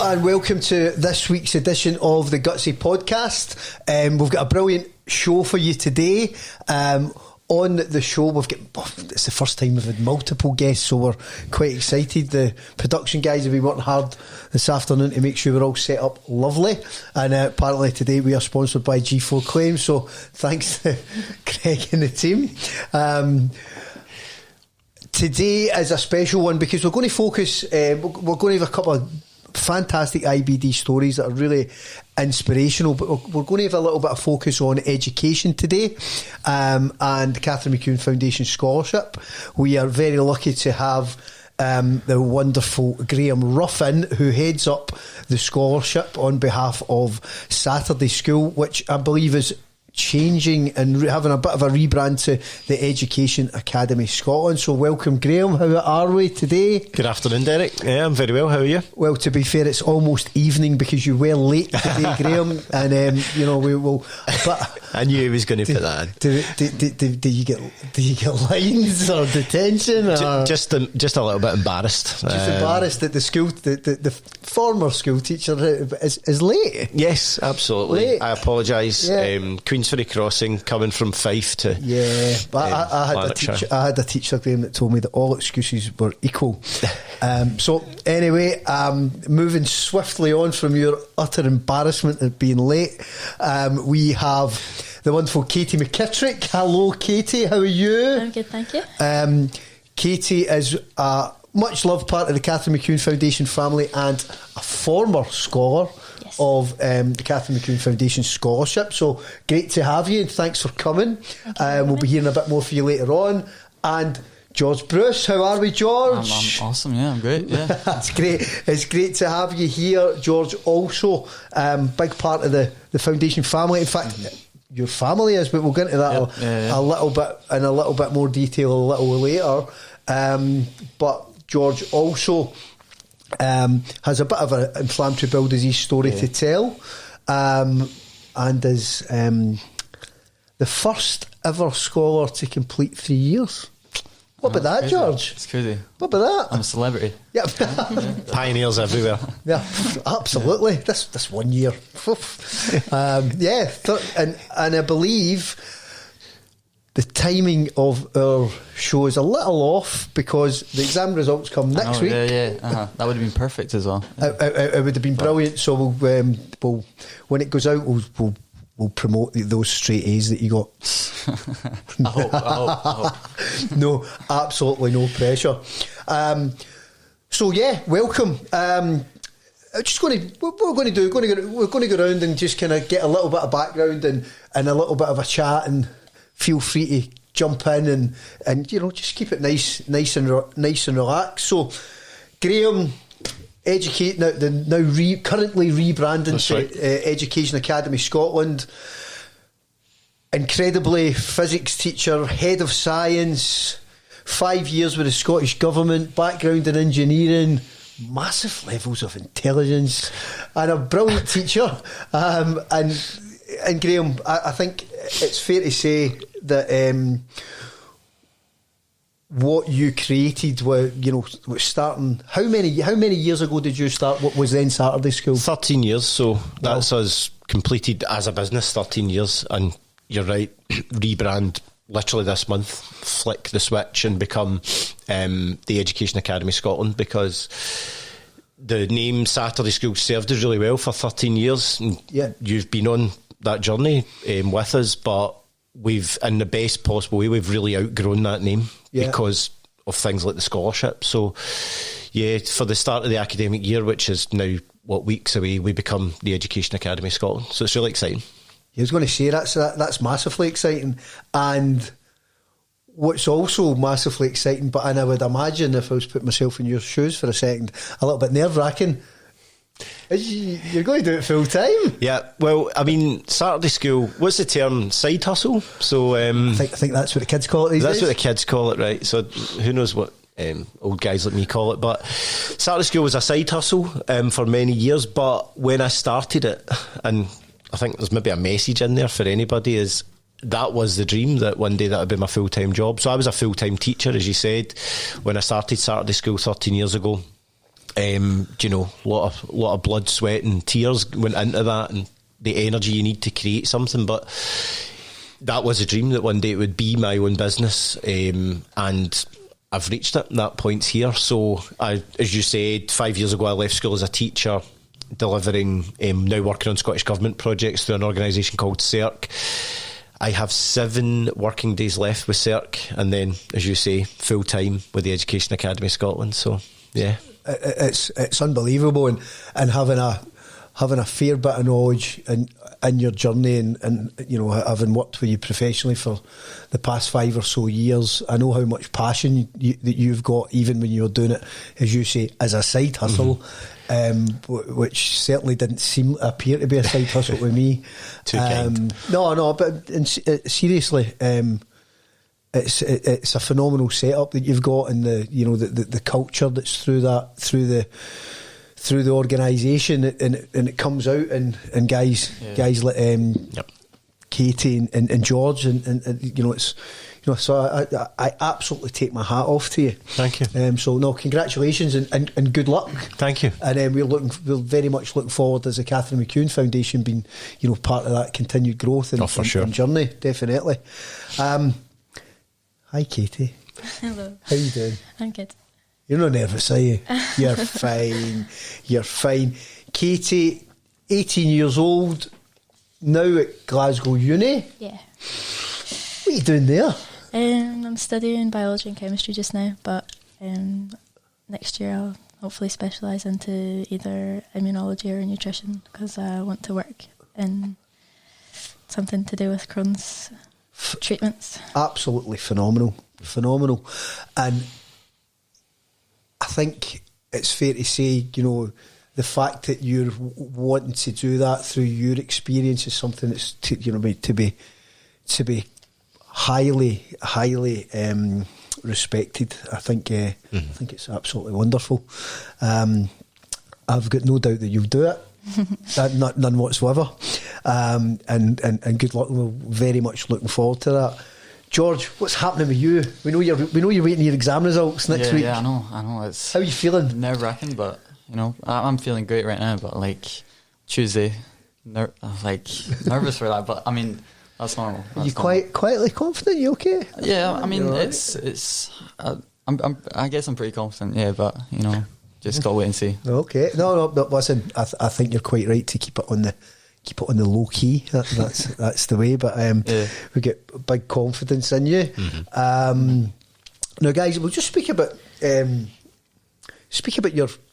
and welcome to this week's edition of the GUTSY podcast. We've got a brilliant show for you today. On the show, it's the first time we've had multiple guests, so we're quite excited. The production guys have been working hard this afternoon to make sure we're all set up lovely. And apparently today we are sponsored by G4 Claims, so thanks to Greg and the team. Today is a special one because we're going to focus, we're going to have a couple of fantastic IBD stories that are really inspirational, but we're going to have a little bit of focus on education today, and the Catherine McEwan Foundation Scholarship. We are very lucky to have the wonderful Graeme Rough in, who heads up the scholarship on behalf of Saturday School, which I believe is changing and having a bit of a rebrand to the Education Academy Scotland. So welcome, Graeme. How are we today? Good afternoon, Derek. Yeah, I'm very well. How are you? Well, to be fair, it's almost evening because you were late today, Graeme, and we will. But I knew he was going to put that in. Do you get lines or detention? Or just a little bit embarrassed. Just embarrassed that the school, the former school teacher is late. Yes, absolutely. Late. I apologise. Yeah. Queensferry Crossing, coming from Fife to but I had a teacher, Graeme, that told me that all excuses were equal. So anyway, moving swiftly on from your utter embarrassment at being late, we have the wonderful Katie McKitrick. Hello, Katie. How are you? I'm good, thank you. Katie is a much loved part of the Catherine McEwan Foundation family and a former scholar of the Catherine McEwan Foundation Scholarship. So great to have you, and thanks for coming. We'll be hearing a bit more for you later on. And George Bruce, how are we, George? I'm awesome, yeah, I'm great. Yeah, That's great. It's great to have you here, George. Also, big part of the foundation family. In fact, your family is, but we'll get into that a little bit in a little bit more detail a little later. But George also has a bit of an inflammatory bowel disease story to tell, and is the first ever scholar to complete 3 years. What about that, crazy. George? It's crazy. What about that? I'm a celebrity. Yeah. Pioneers everywhere. Yeah, absolutely. This 1 year. And I believe the timing of our show is a little off because the exam results come next week. That would have been perfect as well. It would have been brilliant. So we'll when it goes out, we'll promote those straight A's that you got. I hope. No, absolutely no pressure. So yeah, welcome. We're going to go around and just kind of get a little bit of background and a little bit of a chat, and feel free to jump in and just keep it nice and relaxed. So, Graeme, currently rebranding to Education Academy Scotland. Incredibly, physics teacher, head of science, 5 years with the Scottish Government, background in engineering, massive levels of intelligence, and a brilliant teacher. And Graeme, I think it's fair to say that what you created was starting. How many years ago did you start what was then Saturday School? 13 years. So that's us completed as a business. 13 years, and you're right. Rebrand literally this month. Flick the switch and become the Education Academy Scotland, because the name Saturday School served us really well for 13 years. And you've been on that journey with us, but we've, in the best possible way, we've really outgrown that name because of things like the scholarship. So for the start of the academic year, which is now weeks away, we become the Education Academy Scotland. So it's really exciting. I was going to say that's massively exciting, and what's also massively exciting, and I would imagine if I was putting myself in your shoes for a second, a little bit nerve-wracking, you're going to do it full time. Yeah, well, I mean, Saturday School, what's the term? Side hustle? So I think that's what the kids call it these days. That's what the kids call it, right? So who knows what old guys like me call it, but Saturday School was a side hustle for many years. But when I started it, and I think there's maybe a message in there for anybody, is that was the dream, that one day that would be my full-time job. So I was a full-time teacher, as you said, when I started Saturday School 13 years ago. You know, lot of blood, sweat, and tears went into that, and the energy you need to create something. But that was a dream that one day it would be my own business, and I've reached it. That point's here. So, as you said, 5 years ago, I left school as a teacher, delivering, now working on Scottish Government projects through an organisation called CERC. I have 7 working days left with CERC, and then, as you say, full time with the Education Academy Scotland. So, yeah, it's unbelievable, and having a fair bit of knowledge in your journey, and you know, having worked with you professionally for the past 5 or so years, I know how much passion that you've got, even when you're doing it, as you say, as a side hustle. Which certainly didn't appear to be a side hustle with me. Too kind. No, but seriously, it's a phenomenal setup that you've got, and the culture that's through the organisation, and it comes out and guys like yep. Katie and George, and you know, it's. So I absolutely take my hat off to you. Thank you. So no, congratulations and good luck. Thank you. And we're very much looking forward, as the Catherine McEwan Foundation, being part of that continued growth and journey, definitely. Hi, Katie. Hello. How you doing? I'm good. You're not nervous, are you? You're fine. You're fine. Katie, 18 years old, now at Glasgow Uni. Yeah. What are you doing there? I'm studying biology and chemistry just now, but next year I'll hopefully specialise into either immunology or nutrition, because I want to work in something to do with Crohn's treatments. Absolutely phenomenal. And I think it's fair to say, the fact that you're wanting to do that through your experience is something that's to be highly respected. I think it's absolutely wonderful. I've got no doubt that you'll do it. None whatsoever. And good luck. We're very much looking forward to that. George, what's happening with you? We know you're waiting your exam results next week. Yeah, I know. It's how are you feeling? Nerve-wracking, but I'm feeling great right now. But like Tuesday, I'm like nervous for that. But I mean, that's normal. You quietly confident? You okay? Yeah, I mean, right? it's. I guess I'm pretty confident. Yeah, but just gotta wait and see. Okay, no, but listen, I think you're quite right to keep it on the low key. That's the way. But we get big confidence in you. Mm-hmm. Now, guys, we'll just speak about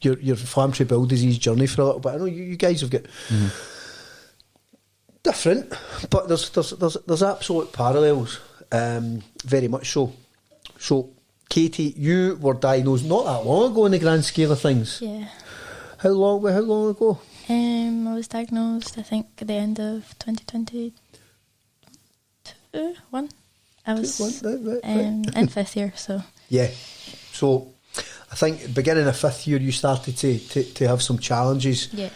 your inflammatory bowel disease journey for a little bit. I know you guys have got. Mm-hmm. Different, but there's absolute parallels, very much so. So, Katie, you were diagnosed not that long ago in the grand scale of things. Yeah. How long ago? I was diagnosed, I think, at the end of 2022. I was right. in 5th year, so. Yeah. So, I think beginning of 5th year, you started to have some challenges. Yeah.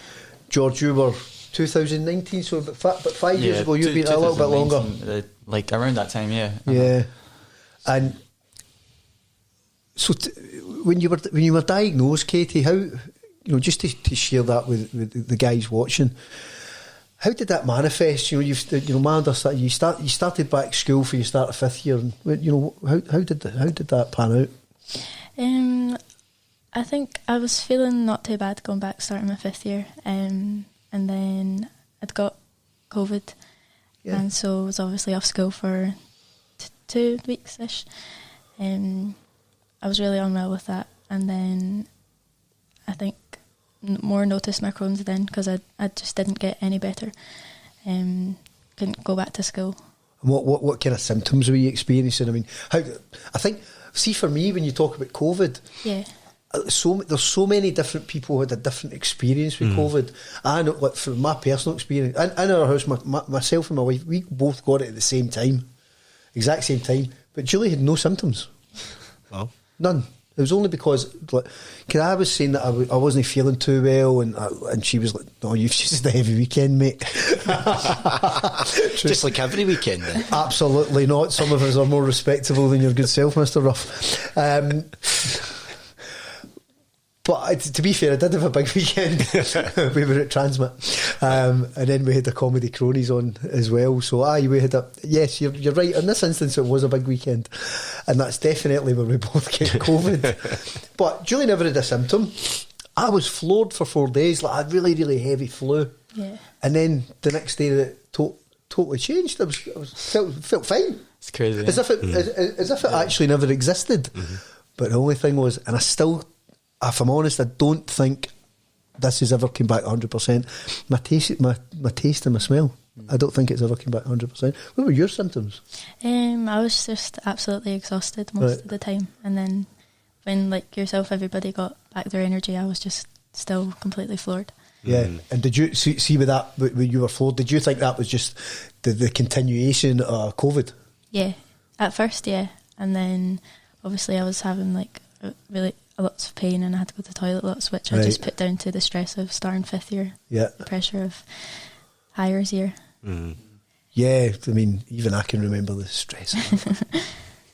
George, you were 2019, so but 5 years ago, you've been a little bit longer. Like around that time, yeah. Yeah. And so when you were diagnosed, Katie, how, just to share that with the guys watching, how did that manifest? My understanding, you started back school for your start of 5th year, and how did that pan out? I think I was feeling not too bad going back, starting my 5th year, and then I'd got COVID, and so I was obviously off school for 2 weeks-ish. I was really unwell with that, and then I think more noticed my Crohn's then, because I just didn't get any better. Couldn't go back to school. And what kind of symptoms were you experiencing? I mean, for me, when you talk about COVID, there's so many different people who had a different experience with COVID. I know, like, from my personal experience, in our house, myself and my wife, we both got it at the same time, exact same time. But Julie had no symptoms. Well, none. It was only because, like, cause I was saying that I wasn't feeling too well, and she was like, "No, you've just had a heavy weekend, mate." Just like every weekend, then. Absolutely not. Some of us are more respectable than your good self, Mr. Rough. But to be fair, I did have a big weekend. We were at Transmit, and then we had the Comedy Cronies on as well. So we had yes, you're right. In this instance, it was a big weekend, and that's definitely where we both get COVID. But Julie never had a symptom. I was floored for 4 days, like a really, really heavy flu. Yeah. And then the next day, it totally changed. I felt fine. It's crazy. As if it actually never existed. Mm-hmm. But the only thing was, and I still, if I'm honest, I don't think this has ever come back 100%. My taste and my smell, I don't think it's ever come back 100%. What were your symptoms? I was just absolutely exhausted most of the time, and then when, like yourself, everybody got back their energy, I was just still completely floored. Yeah, and did you see with that, when you were floored, did you think that was just the continuation of COVID? Yeah, at first, yeah, and then obviously I was having like really lots of pain, and I had to go to the toilet lots, which I just put down to the stress of starting 5th year. Yeah, the pressure of hires year. Mm. Yeah, I mean, even I can remember the stress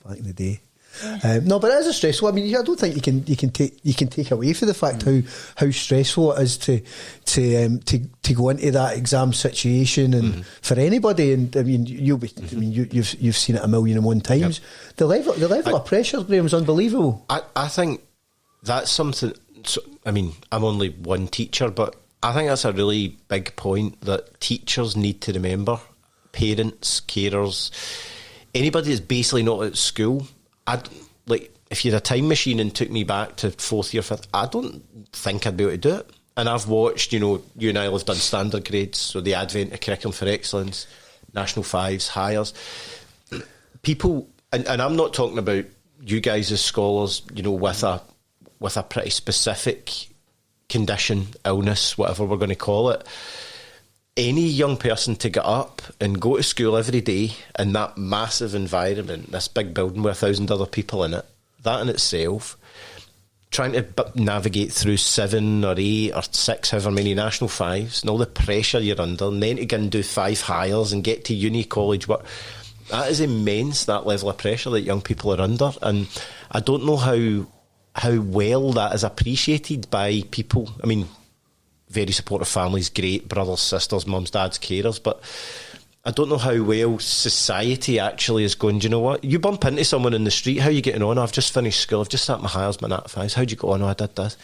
back in the day. Yeah. No, but it is a stressful. I mean, I don't think you can take away from the fact how stressful it is to go into that exam situation, and for anybody. And I mean, you've seen it a million and one times. Yep. The level of pressure, Graeme, is unbelievable. I think that's something. So, I mean, I'm only one teacher, but I think that's a really big point that teachers need to remember. Parents, carers, anybody that's basically not at school. If you had a time machine and took me back to 4th year, 5th, I don't think I'd be able to do it. And I've watched, you and I have done standard grades, so the advent of Curriculum for Excellence, National Fives, hires. People, and I'm not talking about you guys as scholars, with a pretty specific condition, illness, whatever we're going to call it. Any young person to get up and go to school every day in that massive environment, this big building with 1,000 other people in it, that in itself, trying to navigate through 7 or 8 or 6, however many National Fives, and all the pressure you're under, and then to go and do 5 hires and get to uni, college work, that is immense, that level of pressure that young people are under. And I don't know how well that is appreciated by people. I mean, very supportive families, great, brothers, sisters, mums, dads, carers, but I don't know how well society actually is going, do you know what? You bump into someone in the street, how are you getting on? I've just finished school, I've just sat my hires, my Nat 5s, how'd you go on? I did this.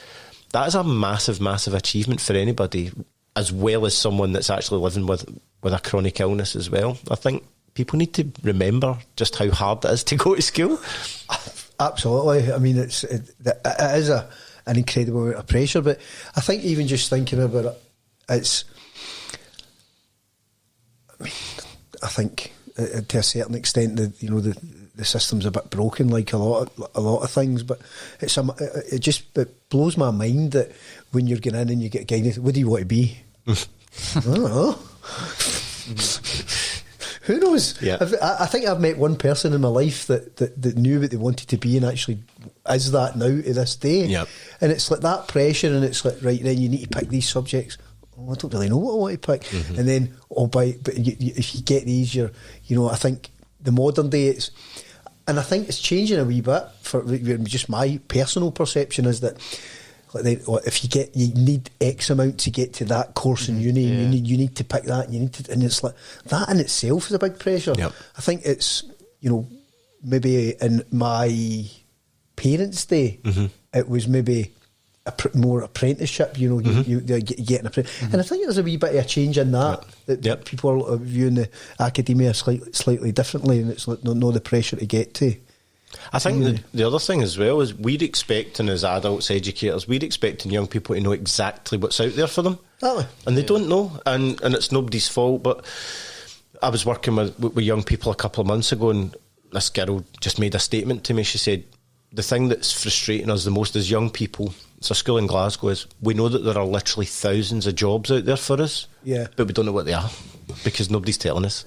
That is a massive, massive achievement for anybody, as well as someone that's actually living with a chronic illness as well. I think people need to remember just how hard it is to go to school. Absolutely. I mean, it is an incredible amount of pressure, but I think even just thinking about it, I think to a certain extent the system's a bit broken, like a lot of things. But it blows my mind that when you're going in and you get guidance, what do you want to be? I don't know. Who knows? Yeah. I think I've met one person in my life that knew what they wanted to be and actually is that now to this day. Yep. And it's like that pressure, and it's like, right, then you need to pick these subjects. Oh, I don't really know what I want to pick. Mm-hmm. And then, if you get these, I think the modern day, and I think it's changing a wee bit for just my personal perception is that, if you need X amount to get to that course in uni, you need to pick that, and it's like that in itself is a big pressure. Yep. I think it's maybe in my parents' day, it was maybe more apprenticeship. You get an apprentice, and I think there's a wee bit of a change in that. That people are viewing the academia slightly differently, and it's like no the pressure to get to. I think the other thing as well is we're expecting, as adults, educators, we're expecting young people to know exactly what's out there for them. And they don't know, and it's nobody's fault. But I was working with young people a couple of months ago, and this girl just made a statement to me. She said, the thing that's frustrating us the most as young people, it's a school in Glasgow, is we know that there are literally thousands of jobs out there for us, but we don't know what they are because nobody's telling us.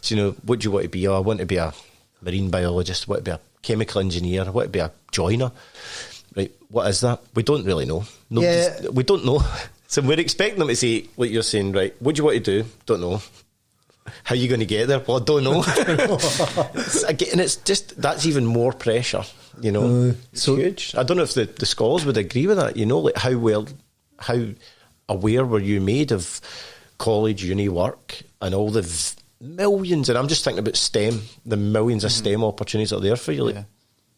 So, what do you want to be? Oh, I want to be a marine biologist, I want to be a chemical engineer, I want to be a joiner. Right, what is that? We don't really know. We don't know. So we're expecting them to say, like you're saying, right, what do you want to do? Don't know. How are you going to get there? Well, I don't know. And it's just, that's even more pressure. You know, it's so huge. I don't know if the scholars would agree with that. You know, like how aware were you made of college, uni work, and all the millions? And I'm just thinking about STEM, the millions of STEM opportunities that are there for you. Like,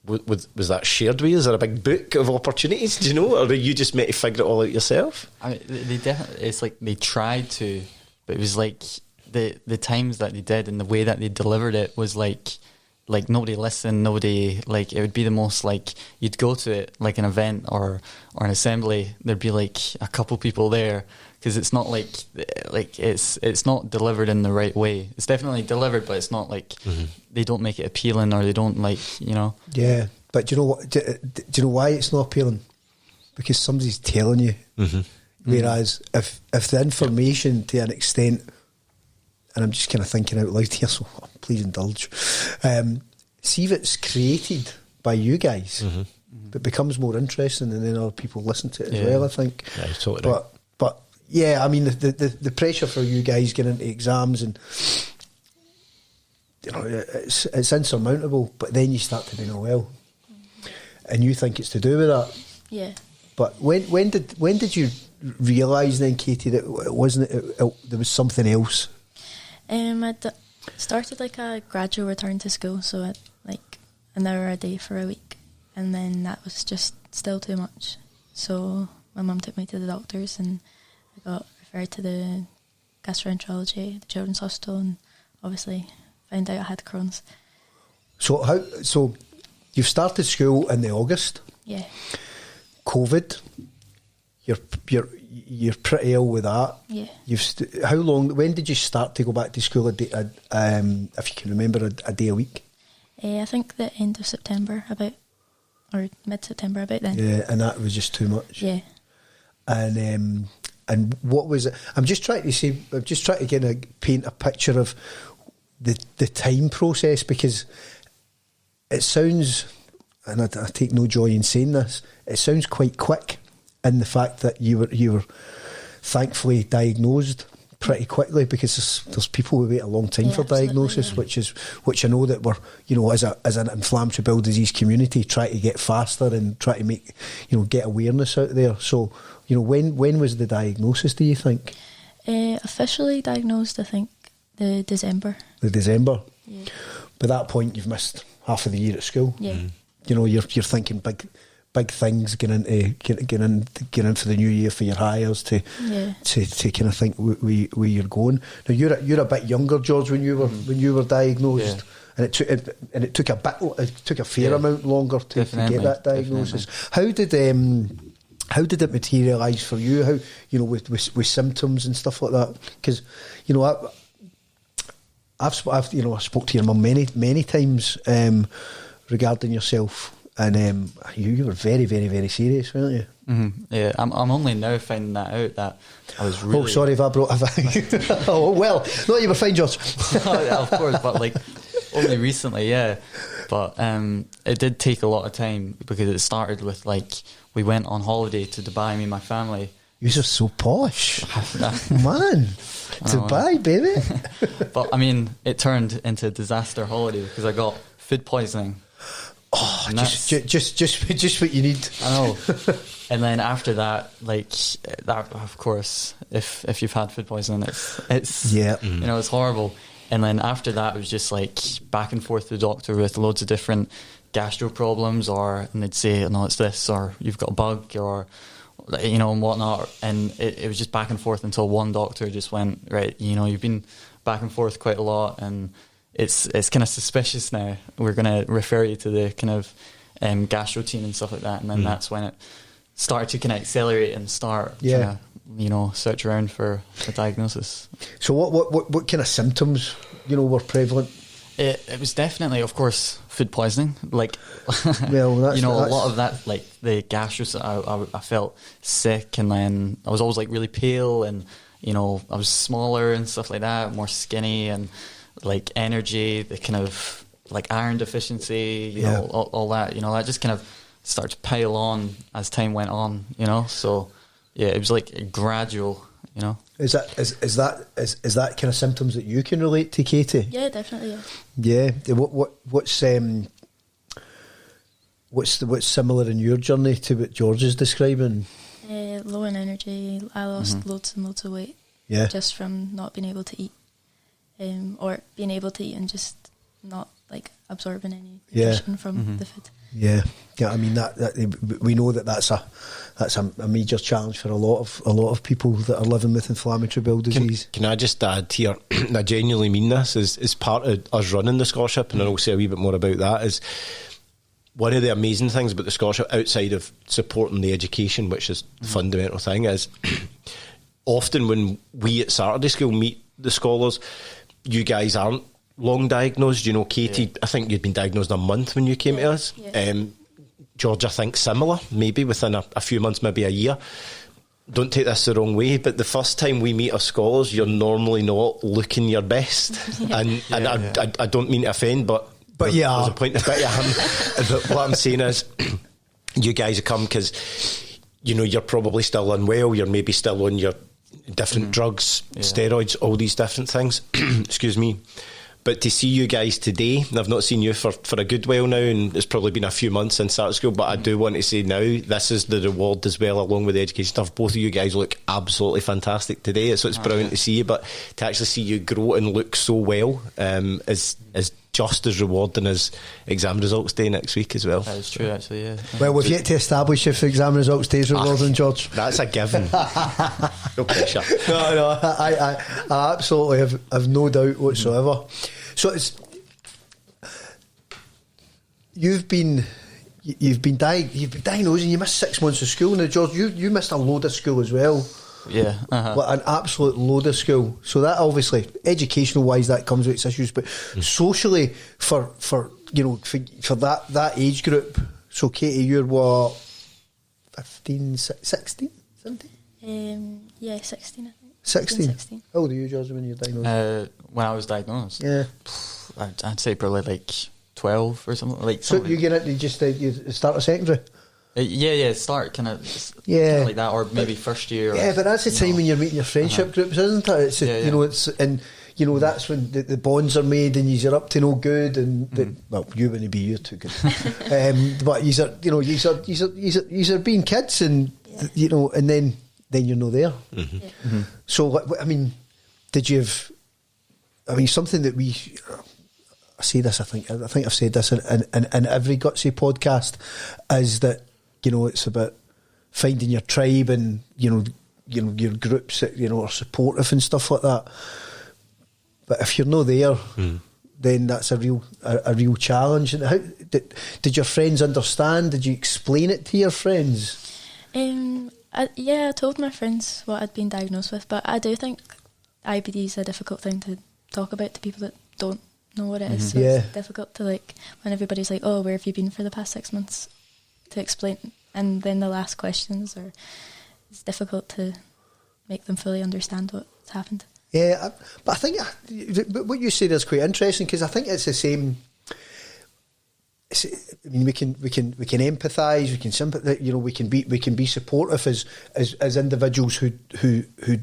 was that shared with you? Is there a big book of opportunities? Do you know, or are you just meant to figure it all out yourself? I mean, they definitely. It's like they tried to, but it was like the times that they did and the way that they delivered it was like nobody listened, nobody, like, it would be the most, like, you'd go to it like an event or an assembly, there'd be like a couple people there, because it's not like it's not delivered in the right way. It's definitely delivered, but it's not like they don't make it appealing, or they don't, like, you know. Yeah, but do you know what? Do you know why it's not appealing? Because somebody's telling you. Whereas if the information to an extent, and I'm just kind of thinking out loud here, so please indulge. See if it's created by you guys, it becomes more interesting, and then other people listen to it as well, I think. Yeah, totally. But yeah, I mean, the pressure for you guys getting into exams, and you know, it's insurmountable. But then you start to do well, and you think it's to do with that. Yeah. But when did you realise then, Katie, that it wasn't? There was something else. I started like a gradual return to school, so at like an hour a day for a week, and then that was just still too much. So my mum took me to the doctors, and I got referred to the gastroenterology, the children's hospital, and obviously found out I had Crohn's. So you've started school in the August. Yeah. COVID. You're pretty ill with that. Yeah. How long? When did you start to go back to school? If you can remember, a day a week. I think the end of September, or mid-September, about then. Yeah, and that was just too much. Yeah. And what was it? I'm just trying to kind of paint a picture of the time process, because it sounds, and I take no joy in saying this, it sounds quite quick. In the fact that you were thankfully diagnosed pretty quickly, because there's people who wait a long time for diagnosis, which I know that we're, you know, as an inflammatory bowel disease community, try to get faster and try to make, you know, get awareness out there. So, you know, when was the diagnosis, do you think? Officially diagnosed, I think, the December. The December. Yeah. By that point, you've missed half of the year at school. Yeah. You know, you're thinking big things getting in for the new year for your hires to kind of think where you're going. Now you're a bit younger, George, when you were diagnosed, and it took a fair amount longer to get that diagnosis. Definitely. How did it materialise for you? How, you know, with symptoms and stuff like that? Because, you know, I've spoke to your mum many times regarding yourself. And you were very, very, very serious, weren't you? Mm-hmm. Yeah, I'm only now finding that out, that I was really... Oh, sorry if I brought... Oh, well, no, you were fine, George. Yeah, of course, but like only recently, yeah. But it did take a lot of time, because it started with, like, we went on holiday to Dubai, me and my family. You're just so posh. Man, Dubai, baby. But, I mean, it turned into a disaster holiday, because I got food poisoning. Oh, just what you need. I know. And then after that, like, that, of course, if you've had food poisoning, it's you know, it's horrible. And then after that, it was just like back and forth to the doctor with loads of different gastro problems, and they'd say, no, it's this, or you've got a bug, or, you know, and whatnot. And it was just back and forth until one doctor just went, right, you know, you've been back and forth quite a lot, and it's kind of suspicious now. We're going to refer you to the kind of gastro team and stuff like that. And then that's when it started to kind of accelerate and start trying to, you know, search around for a diagnosis. So what kind of symptoms, you know, were prevalent? It was definitely, of course, food poisoning. Like, well, you know, a lot of that, like the gastro, I felt sick, and then I was always like really pale, and, you know, I was smaller and stuff like that, more skinny, and like energy, the kind of like iron deficiency, you know, all that, you know, that just kind of started to pile on as time went on, you know. So yeah, it was like gradual, you know. Is that kind of symptoms that you can relate to, Katie? Yeah, definitely. Yeah. What's what's similar in your journey to what George is describing? Low in energy. I lost loads and loads of weight. Yeah. Just from not being able to eat, or being able to eat and just not like absorbing any nutrition from the food. Yeah, I mean that we know that's a major challenge for a lot of people that are living with inflammatory bowel disease. Can I just add here? And I genuinely mean this as part of us running the scholarship, and I'll say a wee bit more about that. Is one of the amazing things about the scholarship, outside of supporting the education, which is the fundamental thing, is often when we at Saturday School meet the scholars, you guys aren't long diagnosed. You know, Katie, I think you'd been diagnosed in a month when you came to us. Yeah. George, I think similar, maybe within a few months, maybe a year. Don't take this the wrong way, but the first time we meet our scholars, you're normally not looking your best. I don't mean to offend, but yeah, there's a point about you. What I'm saying is, you guys have come because, you know, you're probably still unwell, you're maybe still on your different drugs, steroids, all these different things. Excuse me. But to see you guys today, and I've not seen you for a good while now, and it's probably been a few months since Saturday School, but I do want to say now, this is the reward as well, along with the education stuff. Both of you guys look absolutely fantastic today, so it's brilliant to see you, but to actually see you grow and look so well is just as rewarding as exam results day next week as well. That is true, actually, yeah. Well, we've yet to establish if exam results day is rewarding, George. That's a given. No pressure. No, I absolutely have no doubt whatsoever. So it's you've been diagnosed and you missed 6 months of school. Now, George, you missed a load of school as well. Yeah, an absolute load of school. So that obviously, educational wise, that comes with its issues, but socially, for that age group. So Katie, you're what, 15, 16, 17? Yeah, 16, I think. 16. How old are you, George, when you're diagnosed? When I was diagnosed, yeah, I'd say probably like 12 or something. Like so you get it? You start at secondary. Start kind of like that, or maybe first year. Yeah, but that's the time when you're meeting your friendship groups, isn't it? It's that's when the bonds are made, and you're up to no good, and well, you wouldn't be, you're too good. But you're being kids, and and then you're not there. So I mean, did you have? I mean, something that I say this. I think I've said this in every GUTSY podcast, is that it's about finding your tribe and your groups that are supportive and stuff like that. But if you're not there, then that's a real challenge. And how did your friends understand? Did you explain it to your friends? I told my friends what I'd been diagnosed with, but I do think IBD is a difficult thing to talk about to people that don't know what it is. So it's difficult to, like, when everybody's like, "Oh, where have you been for the past 6 months?" to explain, and then the last questions it's difficult to make them fully understand what's happened. Yeah, but I think what you said is quite interesting, because I think it's the same. I mean, we can empathise, we can sympathise, we can be supportive as individuals who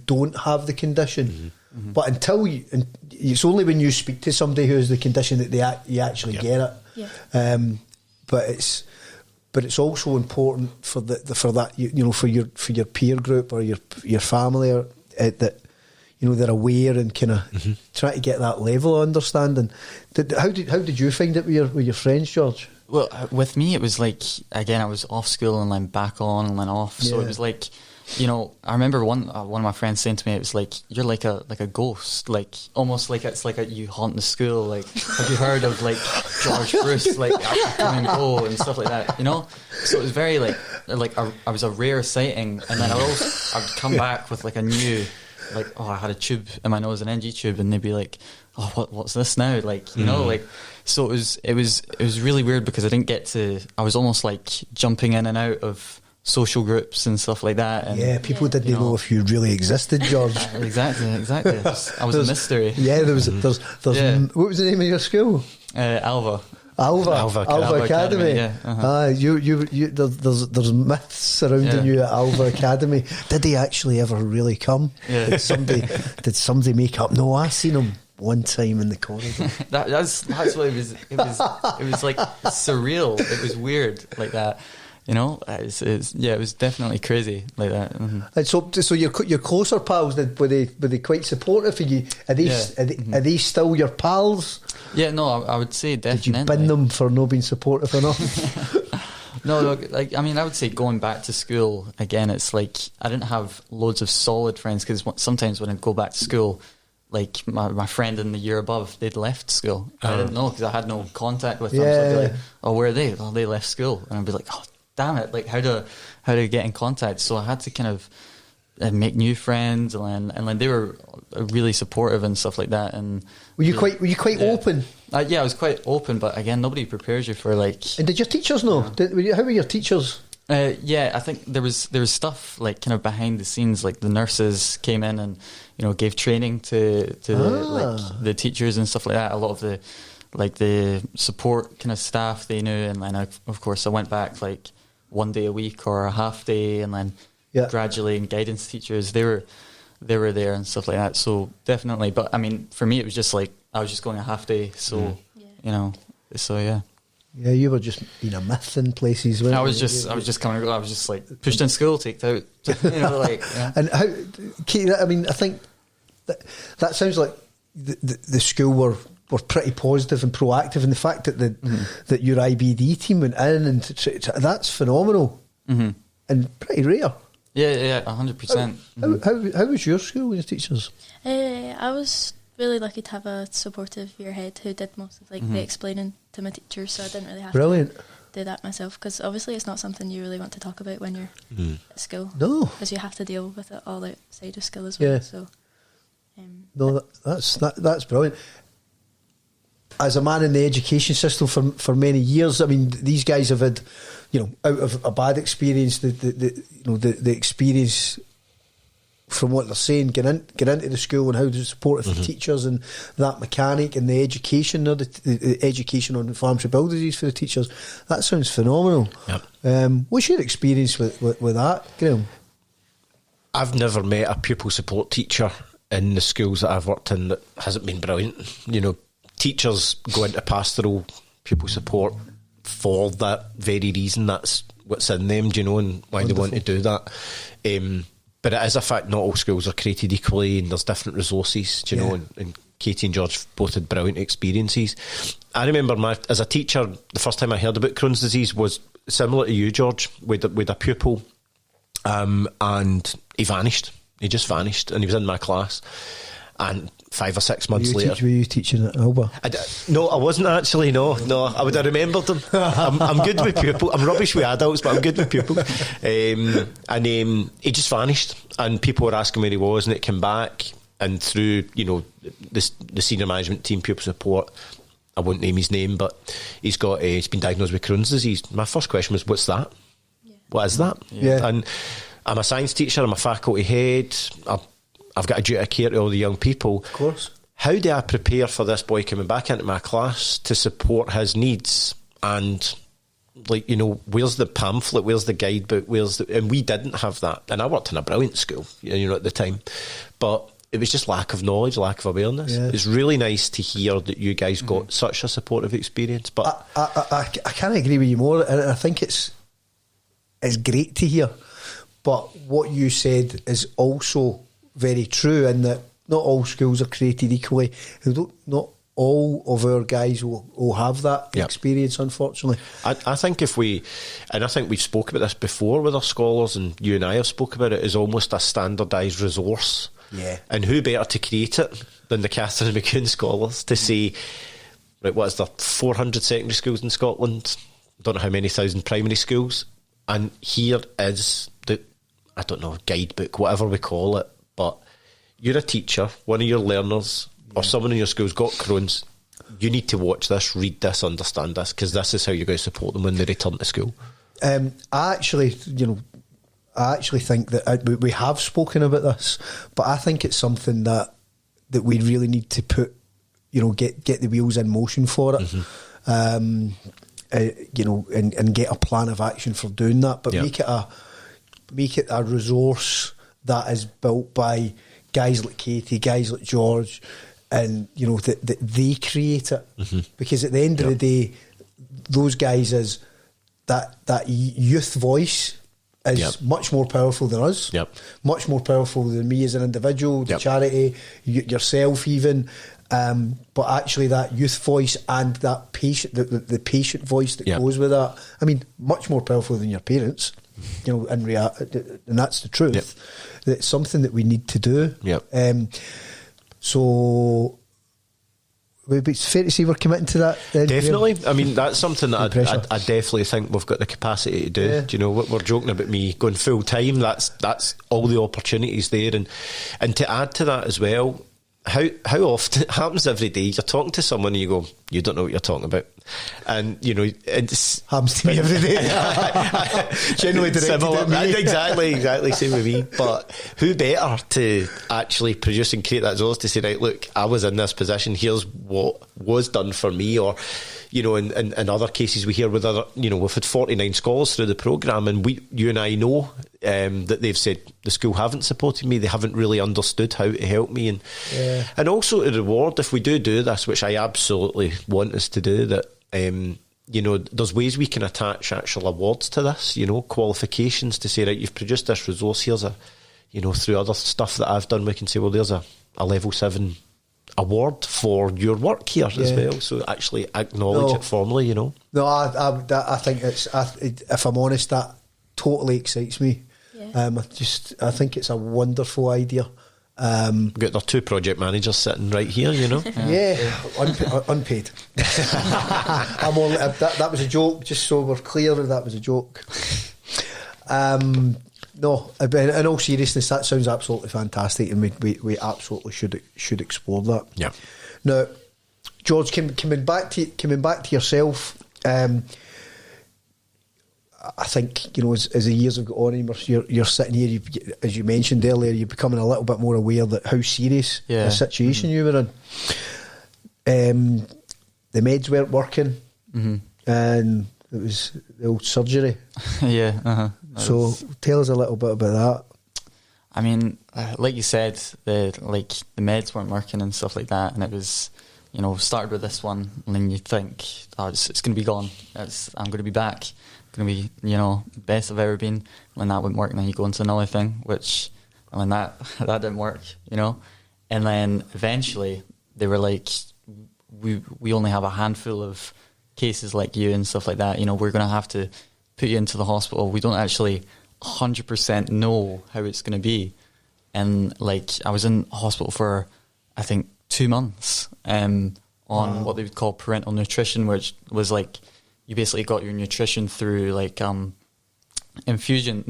don't have the condition. But until it's only when you speak to somebody who has the condition that you actually get it. Yeah. But it's also important for your peer group or your family, or that they're aware and kind of try to get that level of understanding. How did you find it with your friends, George? Well, with me, it was like, again, I was off school and then back on and then off. So it was like, I remember one of my friends saying to me, it was like, you're like a ghost, like almost like it's like you haunt the school. Like, have you heard of like George Bruce, like Come and Go and stuff like that? So it was very like I was a rare sighting, and then I'd come back with like a new, like, oh, I had a tube in my nose, an NG tube, and they'd be like, oh, what's this now? Like, like, so it was really weird, because I was almost like jumping in and out of social groups and stuff like that. And, people didn't know if you really existed, George. Exactly. I was a mystery. Yeah, there's what was the name of your school? Alva Academy. Yeah. There's myths surrounding you at Alva Academy. Did he actually ever really come? Yeah. Did somebody make up? No, I seen him. one time in the corridor. that's what it was. It was like surreal. It was weird like that. You know, it was definitely crazy like that. Mm-hmm. And so your closer pals, were they quite supportive of you? Are they still your pals? Yeah, no, I would say definitely. Did you bin them for not being supportive enough? No, look, like, I mean, I would say going back to school again, it's like I didn't have loads of solid friends, because sometimes when I'd go back to school, like my friend in the year above, they'd left school. I didn't know, because I had no contact with them. So I'd be like, oh, where are they? Oh, they left school. And I'd be like, oh, damn it, like how do I get in contact? So I had to kind of make new friends, and they were really supportive and stuff like that. And were you quite open? Yeah, I was quite open, but again, nobody prepares you for like. And did your teachers know? How were your teachers? Yeah, I think there was stuff like kind of behind the scenes, like the nurses came in and gave training to the teachers and stuff like that. A lot of the support kind of staff they knew, and then of course I went back like one day a week or a half day, and then gradually, and guidance teachers they were there and stuff like that. So definitely, but I mean, for me it was just like I was just going a half day, so so yeah. Yeah, you were just being a myth in places. I was just like pushed in school, taked out, like. Yeah. And how, Katie? I mean, I think that sounds like the school were pretty positive and proactive, and the fact that that your IBD team went in and that's phenomenal and pretty rare. Yeah, 100%. How was your school with your teachers? I was really lucky to have a supportive year head who did most of the explaining to my teachers, so I didn't really have to do that myself, because obviously it's not something you really want to talk about when you're at school. No, because you have to deal with it all outside of school as well. Yeah. So no, that's brilliant. As a man in the education system for many years, I mean, these guys have had, out of a bad experience, the experience from what they're saying, get into the school and how to support the teachers and that mechanic and the education, the education on inflammatory bowel disease for the teachers. That sounds phenomenal. Yep. What's your experience with that, Graeme? I've never met a pupil support teacher in the schools that I've worked in that hasn't been brilliant. Teachers go into pastoral pupil support for that very reason. That's what's in them, and why they want to do that. But it is a fact, not all schools are created equally, and there's different resources, and Katie and George both had brilliant experiences. I remember as a teacher, the first time I heard about Crohn's disease was similar to you, George, with a pupil, and he vanished. He just vanished, and he was in my class. And 5 or 6 months later... Were you teaching at Alba? No, I wasn't actually, no. I would have remembered them. I'm good with pupils. I'm rubbish with adults, but I'm good with pupils. And he just vanished, and people were asking where he was, and it came back, and through, the senior management team, pupil support, I won't name his name, but he's been diagnosed with Crohn's disease. My first question was, what's that? Yeah. What is that? Yeah. And I'm a science teacher, I'm a faculty head, I've got a duty of care to all the young people. Of course. How do I prepare for this boy coming back into my class to support his needs? And, where's the pamphlet? Where's the guidebook? And we didn't have that. And I worked in a brilliant school, at the time. But it was just lack of knowledge, lack of awareness. Yeah. It's really nice to hear that you guys got such a supportive experience. But I can't agree with you more. And I think it's great to hear. But what you said is also very true, in that not all schools are created equally. Not all of our guys will have that experience, unfortunately. I think I think we've spoke about this before with our scholars, and you and I have spoke about it, as almost a standardised resource. Yeah. And who better to create it than the Catherine McEwan scholars to say, right, what is there, 400 secondary schools in Scotland? Don't know how many thousand primary schools. And here is the, I don't know, guidebook, whatever we call it. But you're a teacher, one of your learners or someone in your school's got Crohn's, you need to watch this, read this, understand this, because this is how you're going to support them when they return to school. I actually think that we have spoken about this, but I think it's something that we really need to put, get the wheels in motion for it. And get a plan of action for doing that, but make it a resource that is built by guys like Katie, guys like George, and you know that they create it, because at the end of the day, those guys is that youth voice is much more powerful than us, much more powerful than me as an individual, the charity, yourself even. But actually, that youth voice and that patient, the patient voice that goes with that, I mean, much more powerful than your parents. You know, in reality, and that's the truth. That's something that we need to do. So. It's fair to say we're committing to that. Definitely. I mean, that's something that I definitely think we've got the capacity to do. Yeah. Do you know, we're joking about me going full time. That's all the opportunities there, and to add to that as well, how often it happens every day. You're talking to someone and you go, you don't know what you're talking about, and you know it happens to me every day. Generally directed at me. Exactly, same with me. But who better to actually produce and create that resource to say, right, look, I was in this position. Here's what was done for me, or you know, in other cases we hear with other, you know, we've had 49 scholars through the programme, and you and I know that they've said the school haven't supported me, they haven't really understood how to help me, and also to reward, if we do this, which I absolutely want us to do, that you know, there's ways we can attach actual awards to this, you know, qualifications to say, right, you've produced this resource, here's a, you know, through other stuff that I've done, we can say, well, there's a level 7 award for your work here as well. So actually acknowledge it formally, you know. No, I think if I'm honest, that totally excites me. I think it's a wonderful idea. We've got our 2 project managers sitting right here, you know. Unpaid. That was a joke, just so we're clear that was a joke. No, in all seriousness, that sounds absolutely fantastic, and we absolutely should explore that. Yeah. Now, George, coming back to yourself, I think, you know, as the years have gone on, you're sitting here, as you mentioned earlier, you're becoming a little bit more aware that how serious the situation you were in. The meds weren't working, and it was the old surgery. So tell us a little bit about that. I mean, like you said, the meds weren't working and stuff like that, and it was, you know, started with this one, and then you think, oh, it's going to be gone. I'm going to be back. Going to be, you know, best I've ever been. When that wouldn't work, and then you go into another thing, which, I mean, that didn't work, you know. And then eventually they were like, we only have a handful of cases like you and stuff like that. You know, we're going to have to put you into the hospital. We don't actually 100% know how it's going to be. And like, I was in hospital for, I think, 2 months on what they would call parental nutrition, which was like, you basically got your nutrition through like infusions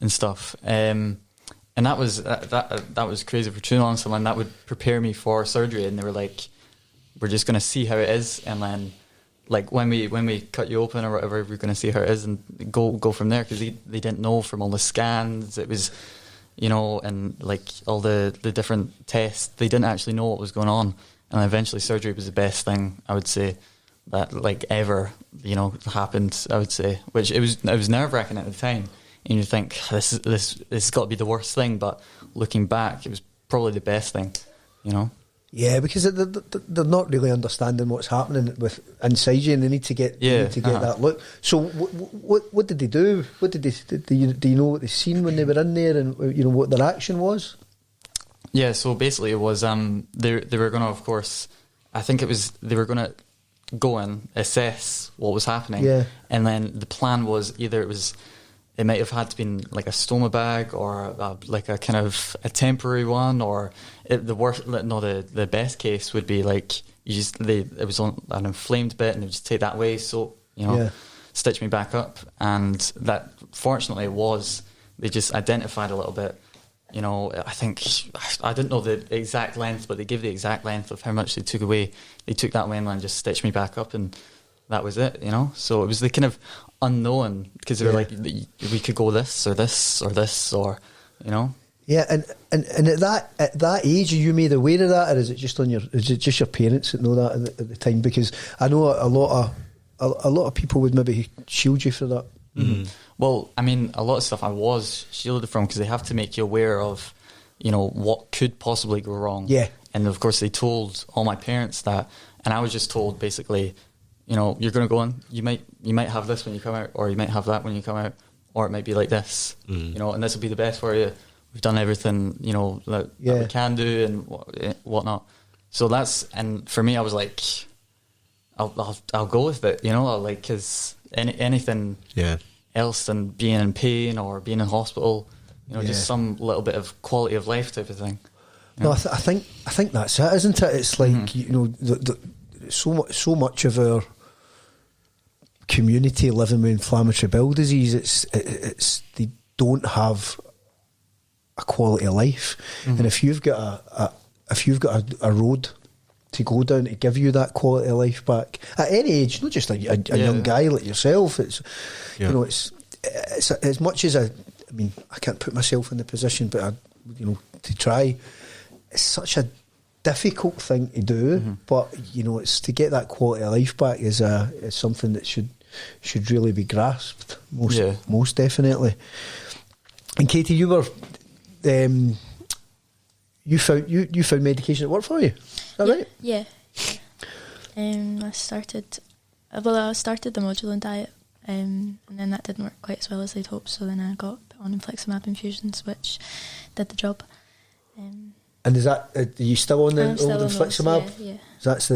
and stuff. And that was crazy for 2 months. And then that would prepare me for surgery. And they were like, we're just going to see how it is. And then like when we cut you open or whatever, we're going to see how it is and go from there. Because they didn't know from all the scans. It was, you know, and like all the different tests, they didn't actually know what was going on. And eventually surgery was the best thing, I would say, that like ever, you know, happened, I would say. Which it was nerve-wracking at the time. And you think, this has got to be the worst thing. But looking back, it was probably the best thing, you know. Yeah, because they're not really understanding what's happening inside you, and they need to get that look. So what did they do? What did they do? You know what they seen when they were in there, and you know what their action was? Yeah, so basically it was they were going to, of course, I think it was they were going to go and assess what was happening, and then the plan was either it might have had to be like a stoma bag or like a kind of a temporary one, or the best case would be like it was on an inflamed bit and they would just take that away, so you know, stitch me back up, and that fortunately they just identified a little bit. You know, I think, I didn't know the exact length, but they gave the exact length of how much they took away. They took that away and then just stitched me back up, and that was it, you know. So it was the kind of unknown, because they were like, we could go this or this or this, or, you know. Yeah, and at that age, are you made aware of that, or is it just your parents that know that at the time? Because I know a lot of people would maybe shield you for that. Mm-hmm. Well, I mean, a lot of stuff I was shielded from, because they have to make you aware of you know, what could possibly go wrong. Yeah. And of course they told all my parents that, and I was just told basically, you know, you're going to go in, you might have this when you come out, or you might have that when you come out, or it might be like this, you know, and this will be the best for you. We've done everything, you know, that we can do and whatnot. So and for me, I was like, I'll go with it, you know, like, because anything else than being in pain or being in hospital, you know, just some little bit of quality of life type of thing. No, I think that's it, isn't it? It's like, you know, so much of our community living with inflammatory bowel disease, it's they don't have a quality of life, and if you've got a road to go down to give you that quality of life back at any age, not just a young guy like yourself, it's you know, it's as much as I mean, I can't put myself in the position, but you know, to try, it's such a difficult thing to do, but you know, it's to get that quality of life back is something that should really be grasped most definitely. And Katie, you were you found medication that worked for you, is that right? Yeah. I started the modular diet, and then that didn't work quite as well as I'd hoped, so then I got put on infliximab infusions, which did the job. And is that are you still on the old infliximab? Yeah. That's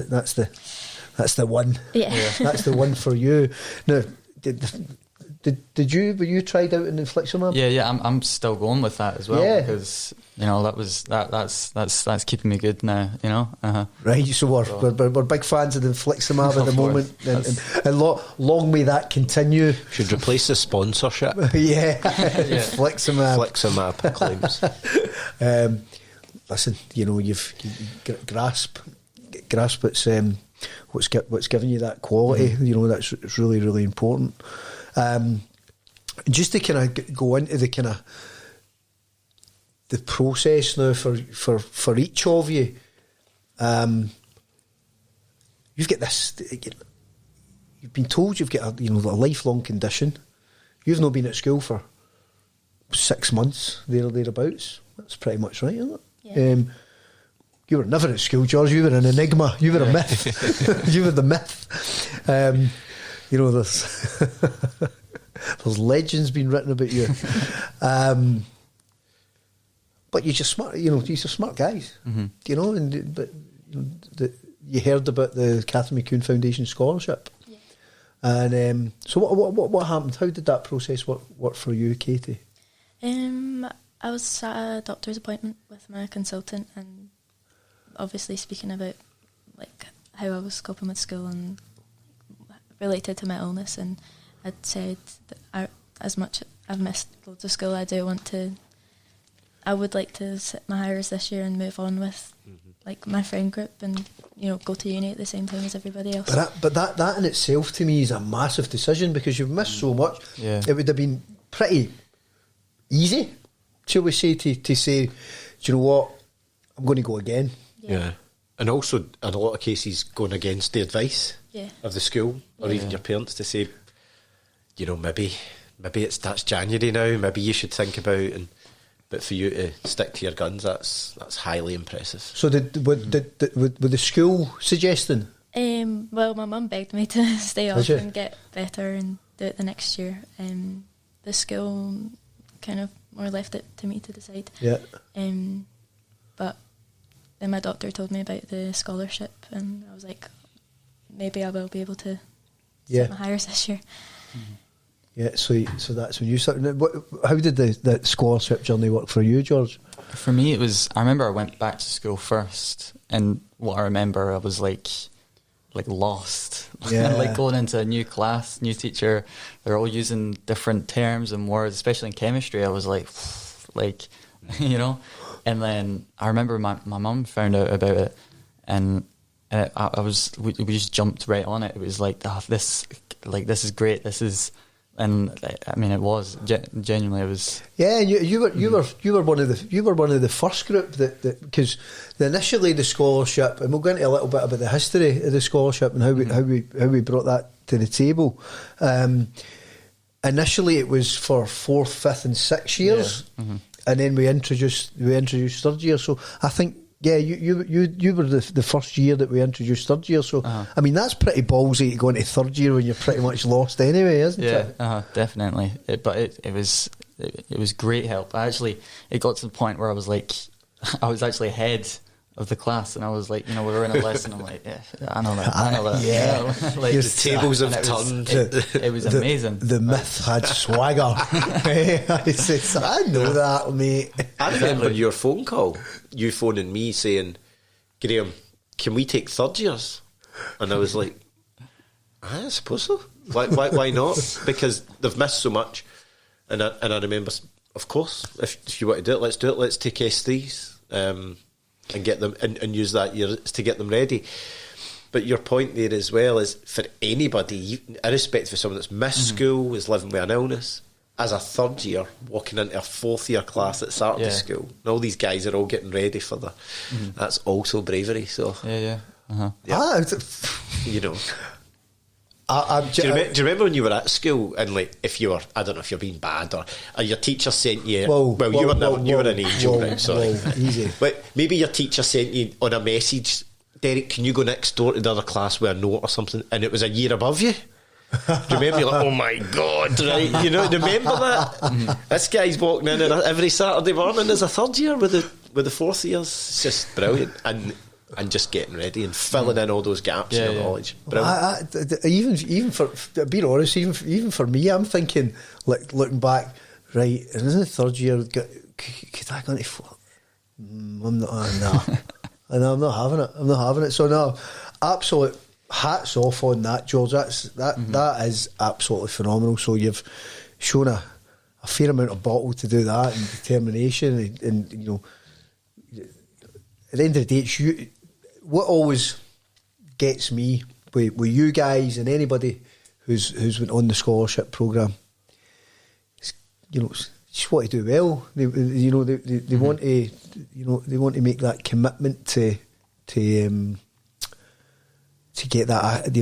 the one. Yeah. That's the one for you. Now, were you tried out in infliximab? Yeah. I'm still going with that as well, because you know that's keeping me good now. You know. Right. So we're big fans of the infliximab at the moment, and long may that continue. Should replace the sponsorship. Infliximab claims. Listen, you know, you grasp what's giving you that quality. You know, it's really, really important. Just to kind of go into the kind of the process now for each of you. You've got this. You've been told you've got a lifelong condition. You've not been at school for 6 months, thereabouts. That's pretty much right, isn't it? Yeah. You were never at school, George. You were an enigma. You were a myth. You were the myth. You know, there's legends being written about you. But you're just smart. You know, you're smart guys. You know, you heard about the Catherine McEwan Foundation Scholarship. Yeah. And so what happened? How did that process work for you, Katie? I was at a doctor's appointment with my consultant, and obviously speaking about like how I was coping with school and related to my illness, and I'd said that as much I've missed loads of school, I would like to sit my hires this year and move on with like my friend group, and you know, go to uni at the same time as everybody else. But that in itself to me is a massive decision, because you've missed so much. Yeah. It would have been pretty easy, shall we say, to say, do you know what, I'm going to go again. Yeah. And also, in a lot of cases, going against the advice of the school or even your parents to say, you know, maybe that's January now, maybe you should think about, but for you to stick to your guns, that's highly impressive. So with the school suggesting? Well, my mum begged me to stay off and get better and do it the next year. The school kind of more left it to me to decide. Yeah. But then my doctor told me about the scholarship, and I was like, maybe I will be able to set my hires this year. Yeah, so that's when you started. How did the scholarship journey work for you, George? For me, it was, I remember I went back to school first, and what I remember, I was like lost. Like going into a new class, new teacher, they're all using different terms and words, especially in chemistry. I was like, you know. And then I remember my mum found out about it, and we just jumped right on it. It was like, this is great. This is. And I mean, it was genuinely. It was. Yeah, you were one of the first group that because initially the scholarship, and we'll go into a little bit about the history of the scholarship and how we brought that to the table. Initially, it was for 4th, 5th, and 6th years, and then we introduced third year. So I think, yeah, you were the first year that we introduced third year. So I mean, that's pretty ballsy to go into third year when you're pretty much lost anyway, isn't it? Yeah, definitely. But it was great help. It got to the point where I was actually ahead of the class, and I was like, we were in a lesson. I'm like, yeah, I know that. Yeah, like the tables have turned. It was amazing. The myth had swagger. I know that, mate. I remember your phone call. You phoning me saying, "Graeme, can we take third years?" And I was like, I suppose so. Why not? Because they've missed so much. And I remember, of course, if you want to do it. Let's take S3s. And get them and use that year to get them ready. But your point there as well is for anybody, irrespective of someone that's missed school, is living with an illness, as a third year walking into a fourth year class at Saturday school, and all these guys are all getting ready for that's also bravery. So you know. Do you remember when you were at school and like if you were, I don't know if you're being bad or your teacher sent you, you were an angel, right? Sorry, easy. But maybe your teacher sent you on a message, Derek, can you go next door to the other class with a note or something, and it was a year above you. Do you remember? You're like, oh my God, right? You know, remember that? This guy's walking in every Saturday morning as a third year with the fourth years. It's just brilliant. And just getting ready and filling in all those gaps in your knowledge. Even for being honest, even for me, I'm thinking, like looking back, right? Isn't the third year? Could I go into fourth? I'm not. I'm not having it. I'm not having it. So no, absolute hats off on that, George. That is absolutely phenomenal. So you've shown a fair amount of bottle to do that and determination, and you know, at the end of the day, it's you. What always gets me with you guys and anybody who's went on the scholarship programme, just want to do well. They want to, they want to make that commitment to get that,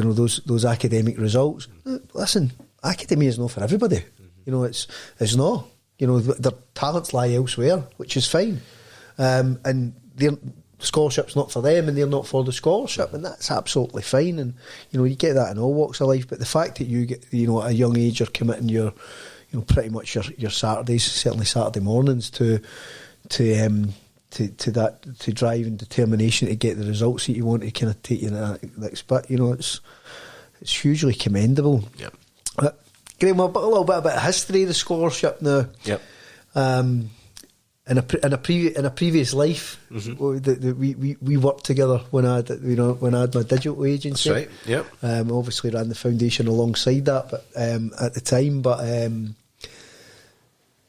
those academic results. Listen, academia is not for everybody. It's not. Their talents lie elsewhere, which is fine, and they're. Scholarship's not for them and they're not for the scholarship, and that's absolutely fine, and you get that in all walks of life. But the fact that you get at a young age you're committing your pretty much your Saturdays, certainly Saturday mornings to that, to drive and determination to get the results that you want to kind of take you in that next bit, it's hugely commendable. Graeme, a little bit about history of the scholarship now. In a previous life, we worked together when I had my digital agency. That's right. Yep. Obviously ran the foundation alongside that, but at the time,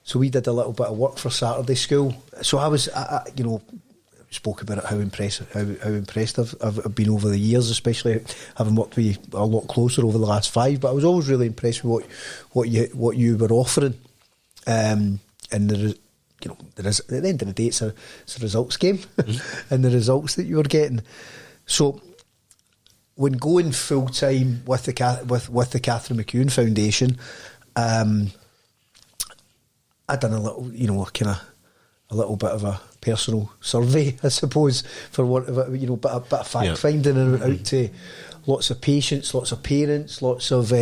so we did a little bit of work for Saturday School. So I spoke about it, how impressed I've been over the years, especially having worked with you a lot closer over the last 5. But I was always really impressed with what you were offering, and there is, at the end of the day, it's a results game, and the results that you were getting. So, when going full time with the Catherine McEwan Foundation, I done a little, a little bit of a personal survey, I suppose, for what of it, bit of fact finding and out to lots of patients, lots of parents, lots of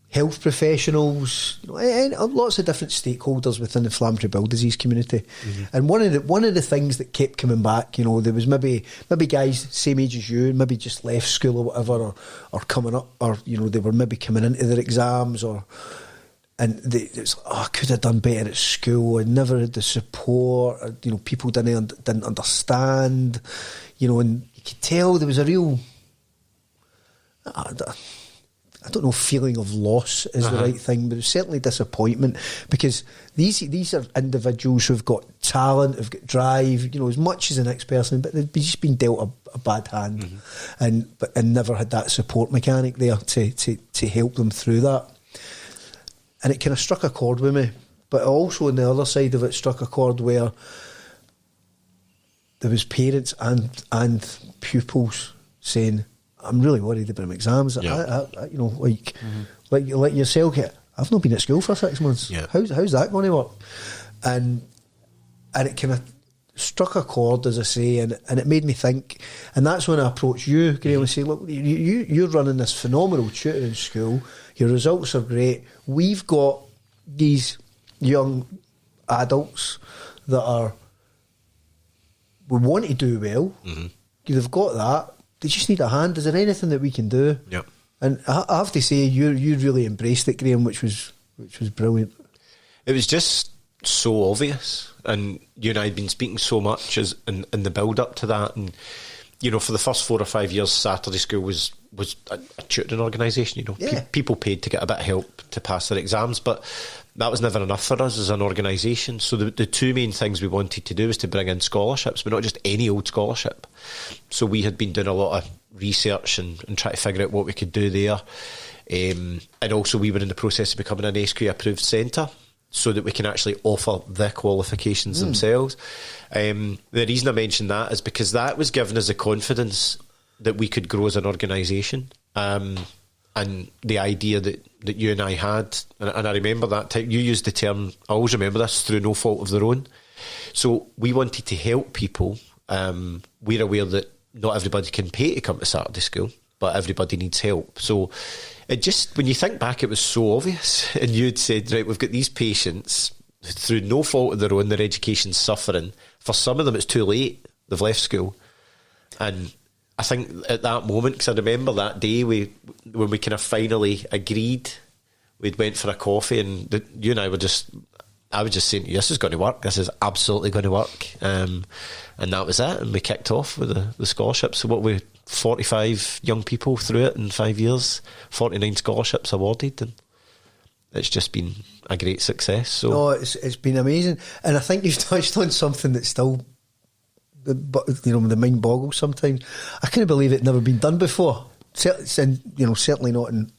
health professionals, and lots of different stakeholders within the inflammatory bowel disease community. And one of the things that kept coming back, there was maybe guys same age as you, maybe just left school or whatever, or coming up, or they were maybe coming into their exams, I could have done better at school. I never had the support. Or, people didn't understand. And you could tell there was a real. I don't know, feeling of loss is the right thing, but it's certainly disappointment, because these are individuals who've got talent, who've got drive, as much as the next person, but they've just been dealt a bad hand, and never had that support mechanic there to help them through that. And it kind of struck a chord with me, but also on the other side of it struck a chord where there was parents and pupils saying, I'm really worried about my exams. Like yourself, I've not been at school for 6 months. How's that going to work? and it kind of struck a chord, as I say, and it made me think. And that's when I approached you, Graeme, and say, look, you're running this phenomenal tutoring school. Your results are great. We've got these young adults that we want to do well. They've got that. They just need a hand. Is there anything that we can do? Yep. And I have to say, you really embraced it, Graeme, which was brilliant. It was just so obvious, and you and I had been speaking so much in the build up to that, and you know, for the first 4 or 5 years, Saturday School was a tutoring organisation. You know, people paid to get a bit of help to pass their exams, but that was never enough for us as an organisation. So the two main things we wanted to do was to bring in scholarships, but not just any old scholarship. So we had been doing a lot of research and trying to figure out what we could do there, and also we were in the process of becoming an ASQA approved centre, so that we can actually offer the qualifications themselves. The reason I mention that is because that was giving us the confidence that we could grow as an organisation, and the idea that you and I had, and I remember that time, you used the term, I always remember this, through no fault of their own. So we wanted to help people. We're aware that not everybody can pay to come to Saturday School, but everybody needs help. So it just, when you think back, it was so obvious. And you'd said, right, we've got these patients through no fault of their own, their education's suffering. For some of them, it's too late. They've left school. And I think at that moment, because I remember that day when we kind of finally agreed, we'd went for a coffee, and you and I were I was just saying to you, this is going to work. This is absolutely going to work. And that was it. And we kicked off with the scholarship. So 45 young people through it in 5 years, 49 scholarships awarded, and it's just been a great success. So no, it's been amazing, and I think you've touched on something that's still, you know, the mind boggles sometimes. I can't believe it never been done before. Certainly not in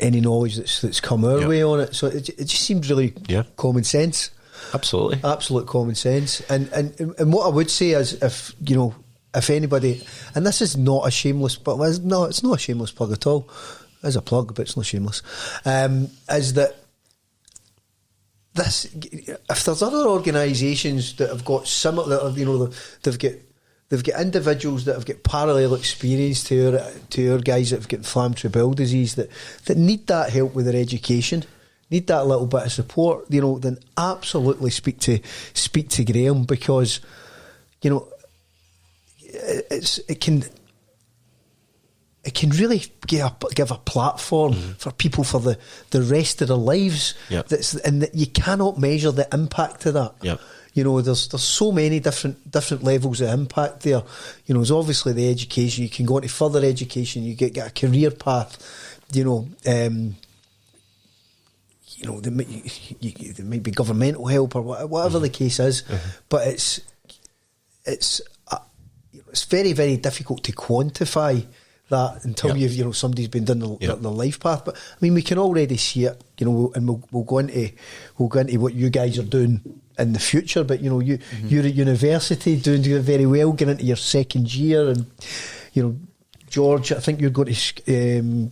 any knowledge that's come our way on it. So it just seems really common sense. Absolutely, absolute common sense. And what I would say is, if anybody, and this is not a shameless, but no, it's not a shameless plug at all. It's a plug, but it's not shameless. Is that this? If there's other organisations that have got similar, they've got individuals that have got parallel experience to our guys that have got inflammatory bowel disease that need that help with their education, need that little bit of support, then absolutely speak to Graeme, because it can really give a platform for people for the rest of their lives. Yep. And that you cannot measure the impact of that. Yep. There's so many different levels of impact there. There's obviously the education. You can go into further education. You get a career path. There might be governmental help or whatever the case is. But it's very, very difficult to quantify that until somebody's been doing their life path. But I mean, we can already see it, and we'll go into what you guys are doing in the future. But you're at university doing very well, getting into your second year, and George, I think you're going to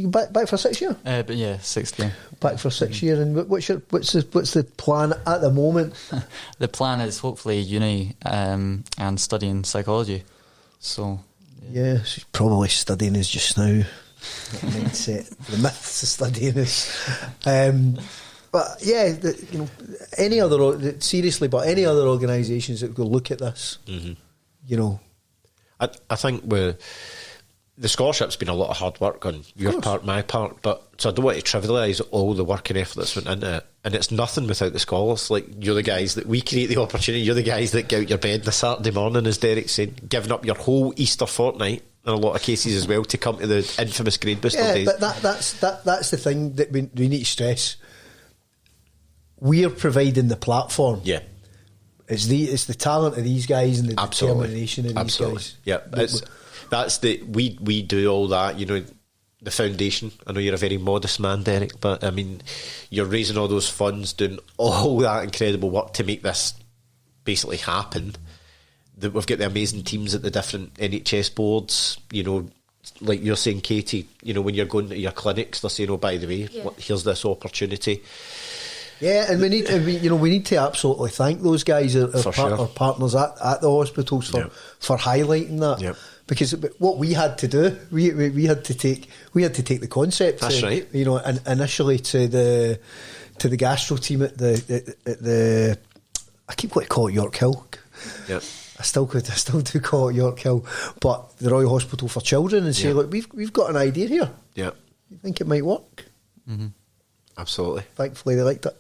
back for 6 year. But yeah, 6th year. Back for 6 year, and what's the plan at the moment? The plan is hopefully uni and studying psychology. So yeah, she's probably studying us just now. The mindset, the myths of studying us. But yeah, any other organisations that go look at this, I think the scholarship's been a lot of hard work on your part, my part, so I don't want to trivialise all the work and effort that's went into it. And it's nothing without the scholars. Like, you're the guys that we create the opportunity. You're the guys that get out your bed on a Saturday morning, as Derek said, giving up your whole Easter fortnight in a lot of cases as well to come to the infamous grade booster days. But that's the thing that we need to stress. We're providing the platform. Yeah. It's the talent of these guys and the determination of these guys. Yeah, we do all that. The foundation. I know you're a very modest man, Derek, but I mean, you're raising all those funds, doing all that incredible work to make this basically happen. That we've got the amazing teams at the different NHS boards. Like you're saying, Katie. When you're going to your clinics, they're saying, "Oh, by the way, here's this opportunity." Yeah, and we need to absolutely thank those guys, our partners at the hospitals for highlighting that. Yep. Because what we had to do, we had to take the concept. That's right. And initially to the gastro team at the I keep wanting to call it York Hill. Yep. I still do call it York Hill, but the Royal Hospital for Children, and say, look, we've got an idea here. Yeah. You think it might work? Mm-hmm. Absolutely. Thankfully, they liked it.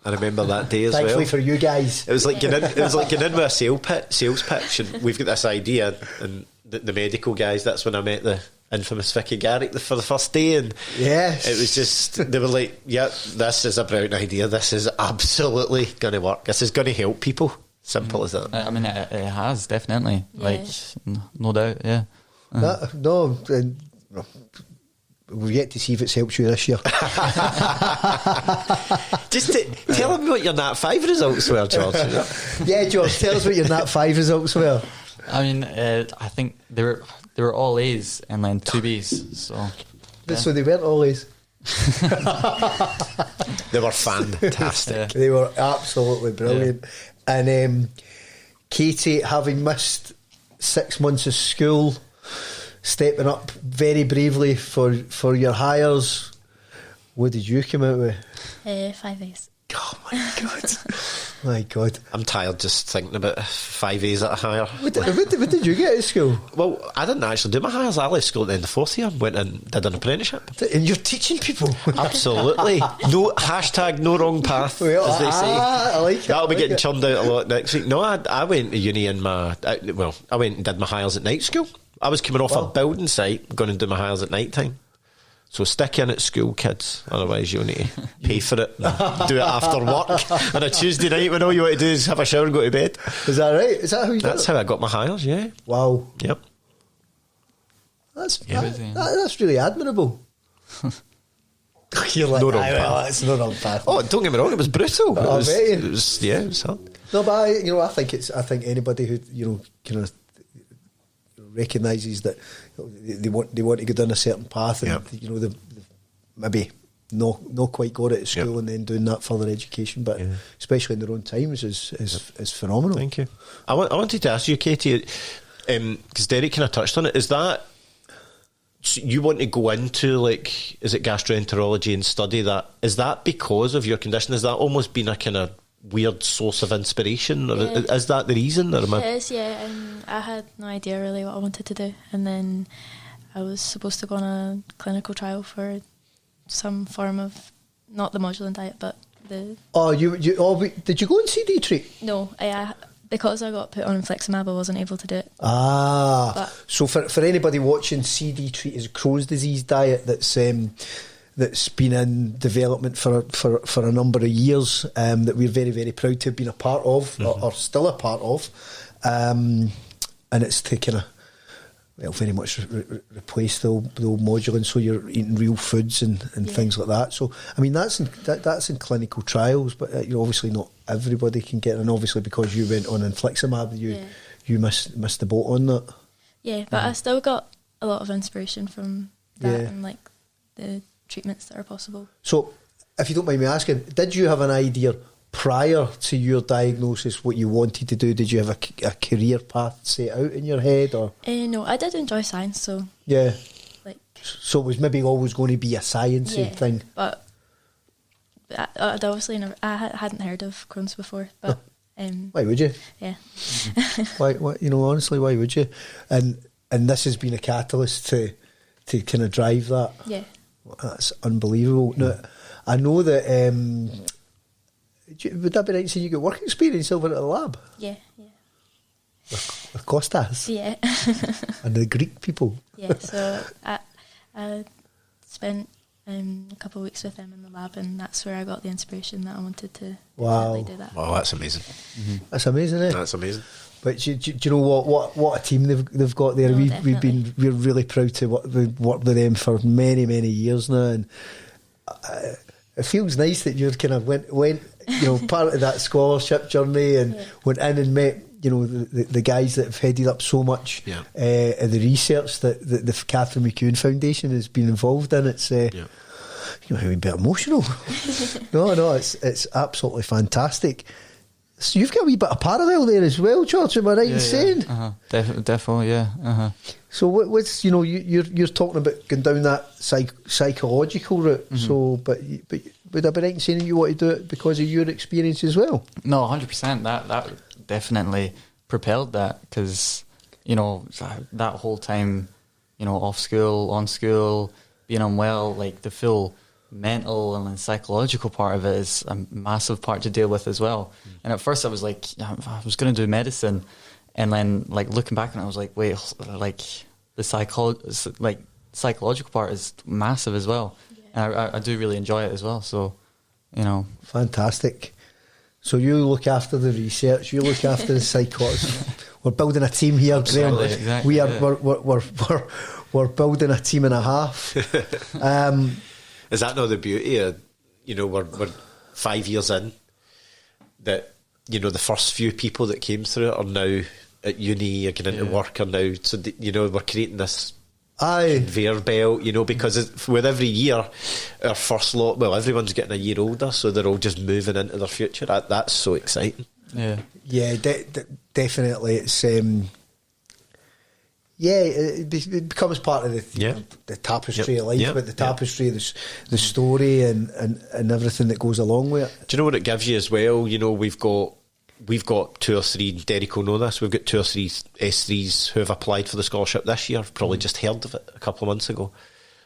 I remember that day as well. Thankfully for you guys. It was like getting in with a sales pitch, and we've got this idea, and the medical guys. That's when I met the infamous Vicky Garrick for the first day, and yes, it was just, they were like, "Yeah, this is a brilliant idea. This is absolutely going to work. This is going to help people." Simple as that. I mean, it has definitely, no doubt. Yeah. We've yet to see if it's helped you this year. Just tell them what your Nat 5 results were, George. Yeah, George, tell us what your Nat 5 results were. I mean, I think they were all A's and then 2 B's. So they weren't all A's. They were fantastic. Yeah. They were absolutely brilliant. Yeah. And Katie, having missed 6 months of school, stepping up very bravely for your hires. What did you come out with? 5 A's. Oh my God. My God. I'm tired just thinking about 5 A's at a hire. What did you get at school? Well, I didn't actually do my hires. I left school at the end of 4th year, went and did an apprenticeship. And you're teaching people? Absolutely. No wrong path, as they say. I like it. That'll be getting churned out a lot next week. No, I went to uni in I went and did my hires at night school. I was coming off a building site, going to do my hires at night time. So stick in at school, kids. Otherwise, you'll need to pay for it. Do it after work on a Tuesday night when all you want to do is have a shower and go to bed. Is that right? Is that how you? That's how I got my hires. Yeah. Wow. Yep. That's really admirable. You're like, no wrong path. It's no wrong path. Oh, don't get me wrong. It was brutal. It was hard. No, but I think anybody who kind of recognises that they want to go down a certain path, and they've maybe not quite got it at school, and then doing that further education, but especially in their own times is phenomenal. Thank you. I wanted to ask you, Katie, because Derek kind of touched on it. Is that you want to go into, like, is it gastroenterology and study that? Is that because of your condition? Has that almost been a kind of weird source of inspiration, or is that the reason? Or it is, yeah. I had no idea really what I wanted to do, and then I was supposed to go on a clinical trial for some form of, not the modular diet, but the. Did you go on CD treat? No, because I got put on infliximab, I wasn't able to do it. So for anybody watching, CD treat is a Crohn's disease diet that's been in development for a number of years, that we're very, very proud to have been a part of, or still a part of, and it's to kind of, very much replace the old modulin, so you're eating real foods and things like that. So, I mean, that's in clinical trials, but obviously not everybody can get it, and obviously because you went on infliximab, you missed the boat on that. Yeah, but I still got a lot of inspiration from that and like the treatments that are possible. So, if you don't mind me asking, did you have an idea prior to your diagnosis what you wanted to do? Did you have a career path set out in your head, or? No, I did enjoy science, so so it was maybe always going to be a sciencey thing. But I'd obviously never. I hadn't heard of Crohn's before, but why would you? Yeah. why? Honestly, why would you? And this has been a catalyst to kind of drive that. Yeah. That's unbelievable. Now, I know that. Would that be right saying you got work experience over at the lab? Yeah. With Kostas? Yeah. And the Greek people? Yeah, so I spent a couple of weeks with them in the lab, and that's where I got the inspiration that I wanted to really do that. Wow, that's amazing. Mm-hmm. That's amazing, eh? That's amazing. But do you know what a team they've got there? We're really proud to work with them for many, many years now, and it feels nice that you kind of went part of that scholarship journey and went in and met the guys that have headed up so much of the research that the Catherine McEwan Foundation has been involved in. It's a bit emotional. No, it's absolutely fantastic. So you've got a wee bit of parallel there as well, George. Am I right in saying? Definitely, yeah. So what's you're talking about going down that psychological route. So, but would I be right in saying you want to do it because of your experience as well? No, 100%. That definitely propelled that, because that whole time, off school, on school, being unwell, like the full mental and then psychological part of it is a massive part to deal with as well. And at first I was like, I was going to do medicine, and then like looking back and I was like, wait, like the psychological part is massive as well. And I do really enjoy it as well. So, fantastic. So you look after the research, you look after the psychology. We're building a team here, Graeme. Exactly, We're building a team and a half. Is that not the beauty of, we're 5 years in, that, the first few people that came through it are now at uni or getting into work, are now, so, we're creating this conveyor belt, because with every year, our first lot, everyone's getting a year older, so they're all just moving into their future. That's so exciting. Yeah, definitely. It's it becomes part of the tapestry of life, but the tapestry, the story and everything that goes along with it. Do you know what it gives you as well? We've got 2 or 3, Derek will know this, we've got 2 or 3 S3s who have applied for the scholarship this year. Probably just heard of it a couple of months ago,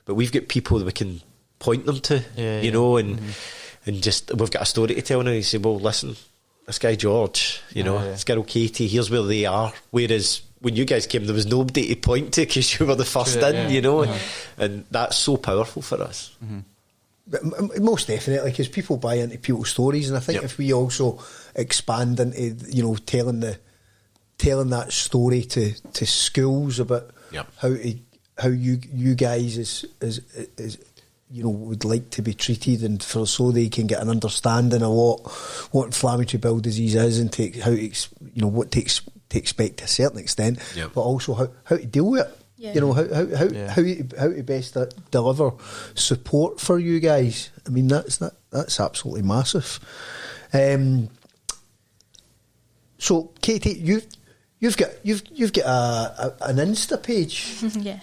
but we've got people that we can point them to, and just, we've got a story to tell now. You say, well, listen, this guy George, this girl Katie, here's where they are. Whereas when you guys came, there was nobody to point to because you were the first in, and that's so powerful for us. Most definitely, because people buy into people's stories, and I think if we also expand into telling that story to schools about how you guys is would like to be treated, and so they can get an understanding of what inflammatory bowel disease is, and what to expect to a certain extent, but also how to deal with it. How to best deliver support for you guys. I mean, that's absolutely massive. So Katie, you've got an Insta page. Yeah.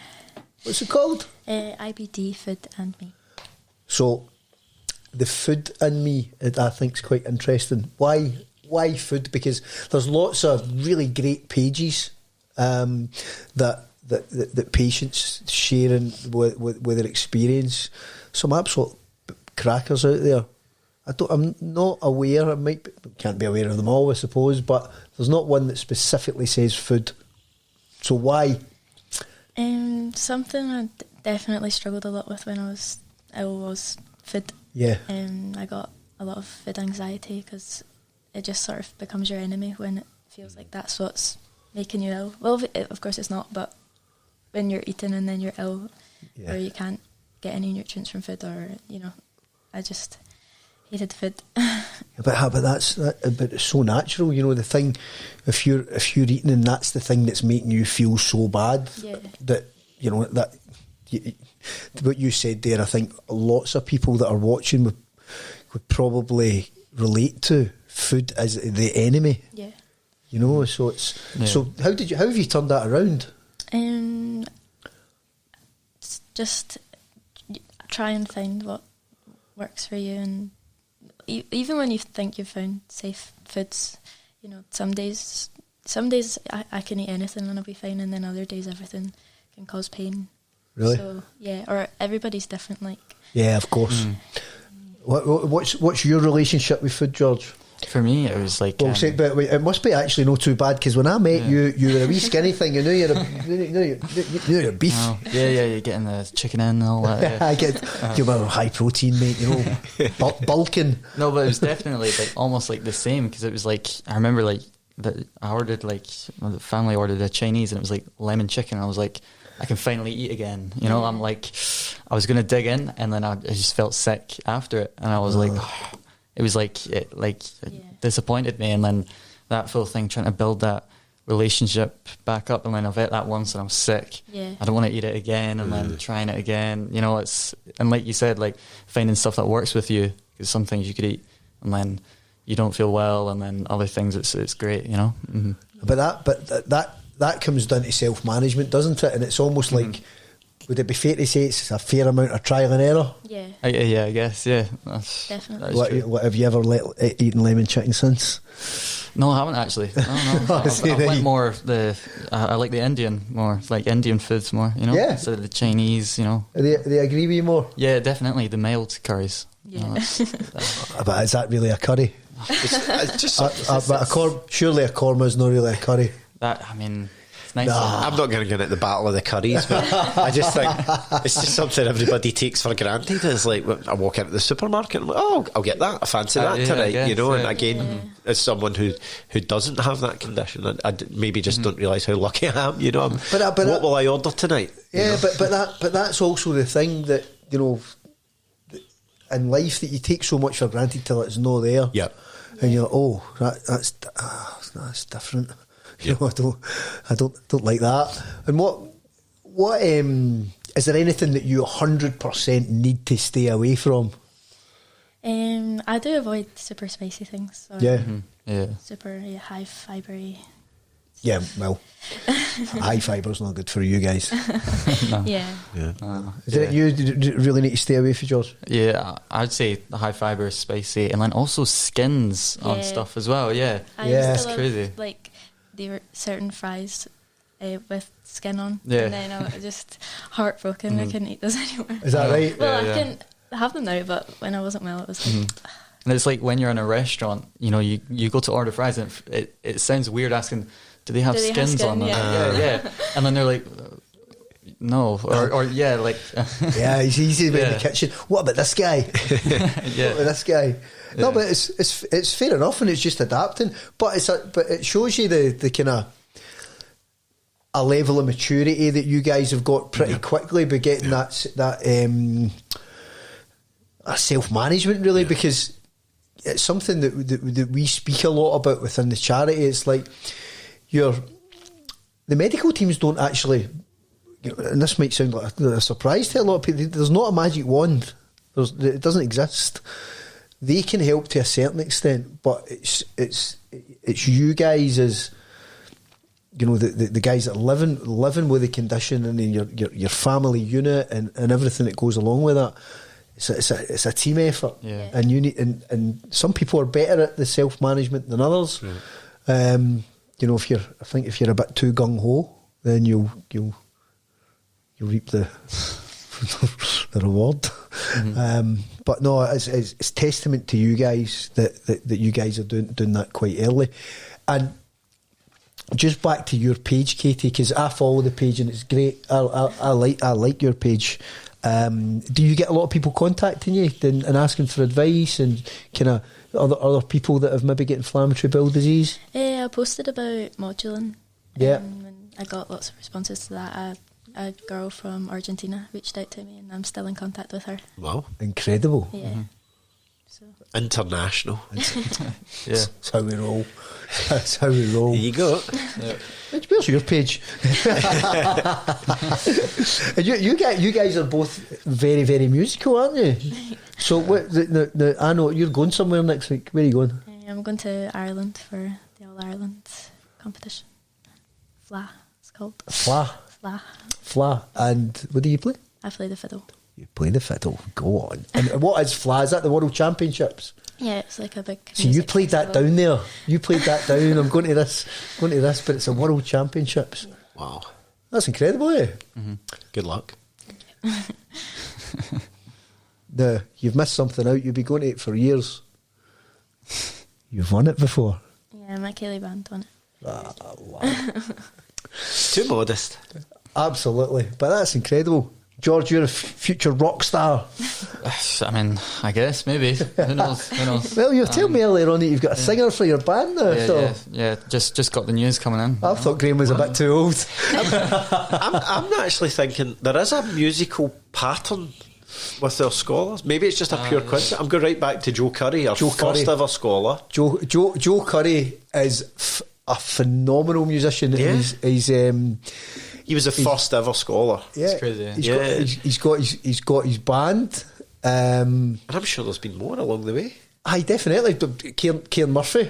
What's it called? IBD Food and Me. So the food and me, I think, is quite interesting. Why food? Because there's lots of really great pages that patients sharing with their experience. Some absolute crackers out there. I'm not aware. Can't be aware of them all, I suppose. But there's not one that specifically says food. So why? Something I definitely struggled a lot with when I was ill was food. Yeah. I got a lot of food anxiety because it just sort of becomes your enemy when it feels like that's what's making you ill. Well, of course it's not, but when you're eating and then you're ill, or you can't get any nutrients from food, or I just hated food. But it's so natural, the thing. If you're eating and that's the thing that's making you feel so bad, that what you said there, I think lots of people that are watching would probably relate to food as the enemy. Yeah. So it's so how have you turned that around? Just try and find what works for you, and even when you think you've found safe foods, some days I can eat anything and I'll be fine, and then other days everything can cause pain. Really? So or everybody's different. Of course. What's your relationship with food, George? For me, it was like... but it must be actually not too bad, because when I met you were a wee skinny thing. You're a beef. Oh, you're getting the chicken in and all that. I get you're high protein, mate. Bulking. No, but it was definitely almost like the same, because it was like, I remember that I ordered the family ordered a Chinese, and it was like lemon chicken. And I was like, I can finally eat again. I'm like, I was going to dig in, and then I just felt sick after it, and I was like. It was it disappointed me, and then that full thing, trying to build that relationship back up, and then I've ate that once and I'm sick. Yeah. I don't want to eat it again, and then trying it again. You know, and like you said, like finding stuff that works with you, because some things you could eat and then you don't feel well, and then other things it's great, you know. Mm-hmm. But that comes down to self-management, doesn't it? And it's almost like, would it be fair to say it's a fair amount of trial and error? Yeah. Yeah, I guess, yeah. Definitely. What have you ever eaten lemon chicken since? No, I haven't actually. No. I went more I like the Indian more, like Indian foods more, you know, instead of the Chinese, you know. They agree with you more? Yeah, definitely, the mild curries. Yeah. You know, but is that really a curry? It's just surely a korma is not really a curry. I mean, it's nice. I'm not going to get into the battle of the curries, but I just think it's just something everybody takes for granted. It's like, I walk into the supermarket and I'm like, oh, I'll get that. I fancy that tonight, guess, you know. And again, as someone who doesn't have that condition, I maybe just don't realise how lucky I am, you know. What will I order tonight? Yeah, but that's also the thing that, you know, in life, that you take so much for granted till it's not there. Yeah. And you're like, oh, that's different. You know, I don't like that. And what is there anything that you 100% need to stay away from? I do avoid super spicy things. Or super high fibre. Yeah, well, high fiber's not good for you guys. No. Yeah. Is it you really need to stay away from yours? Yeah, I'd say the high fibre, spicy, and then also skins on stuff as well. Yeah, It's crazy. Like there were certain fries with skin on, Yeah. and then I was just heartbroken. I couldn't eat those anymore. Is that right? Well, I can have them now, but when I wasn't well, it was like. And it's like when you're in a restaurant, you know, you go to order fries, and it sounds weird asking, do they have skins on them? Yeah. And then they're like, no, or like, yeah, he's easy in the kitchen. What about this guy? What about this guy? No, but it's fair enough, and it's just adapting. But it shows you the kind of a level of maturity that you guys have got pretty quickly by getting that self-management, really, because it's something that we speak a lot about within the charity. It's like the medical teams don't actually, you know, and this might sound like a surprise to a lot of people, there's not a magic wand. It doesn't exist. They can help to a certain extent, but it's you guys as, you know, the guys that are living with the condition, and then your family unit and everything that goes along with that. It's a team effort, and you need, and some people are better at the self-management than others. You know, if you're a bit too gung ho, then you'll reap the reward. But no, it's testament to you guys that you guys are doing that quite early. And just back to your page, Katie, because I follow the page and it's great. I like your page. Do you get a lot of people contacting you and asking for advice, and kind of other people that have maybe got inflammatory bowel disease? I posted about modulin. And I got lots of responses to that. A girl from Argentina reached out to me, and I'm still in contact with her. Wow, incredible! Yeah, so international. That's how we roll. That's how we roll. There you go. Where's your page? And you guys are both very, very musical, aren't you? So I know you're going somewhere next week. Where are you going? I'm going to Ireland for the All Ireland competition. FLA, it's called. FLA. And what do you play? I play the fiddle. You play the fiddle. Go on. And what is FLA? Is that the World Championships? Yeah, it's like a big. So you played that down there. You played that down. I'm going to this, but it's a World Championships. Wow, that's incredible, eh? Good luck. No, you've missed something out. You'll be going to it for years. You've won it before. Yeah, my Kelly band won it. Wow. Too modest. Absolutely, but that's incredible. George, you're a future rock star. I mean, I guess, maybe. Who knows? Well, you told me earlier on that you've got a singer for your band now. Just got the news coming in. I thought Graeme was a bit too old. I'm actually thinking there is a musical pattern with their scholars. Maybe it's just a pure coincidence. I'm going right back to Joe Curry, our first ever scholar. Joe Curry is a phenomenal musician. Yeah. He was the first ever scholar. Yeah, it's crazy. He's got his band, and I'm sure there's been more along the way. Aye, definitely. Kieran Murphy,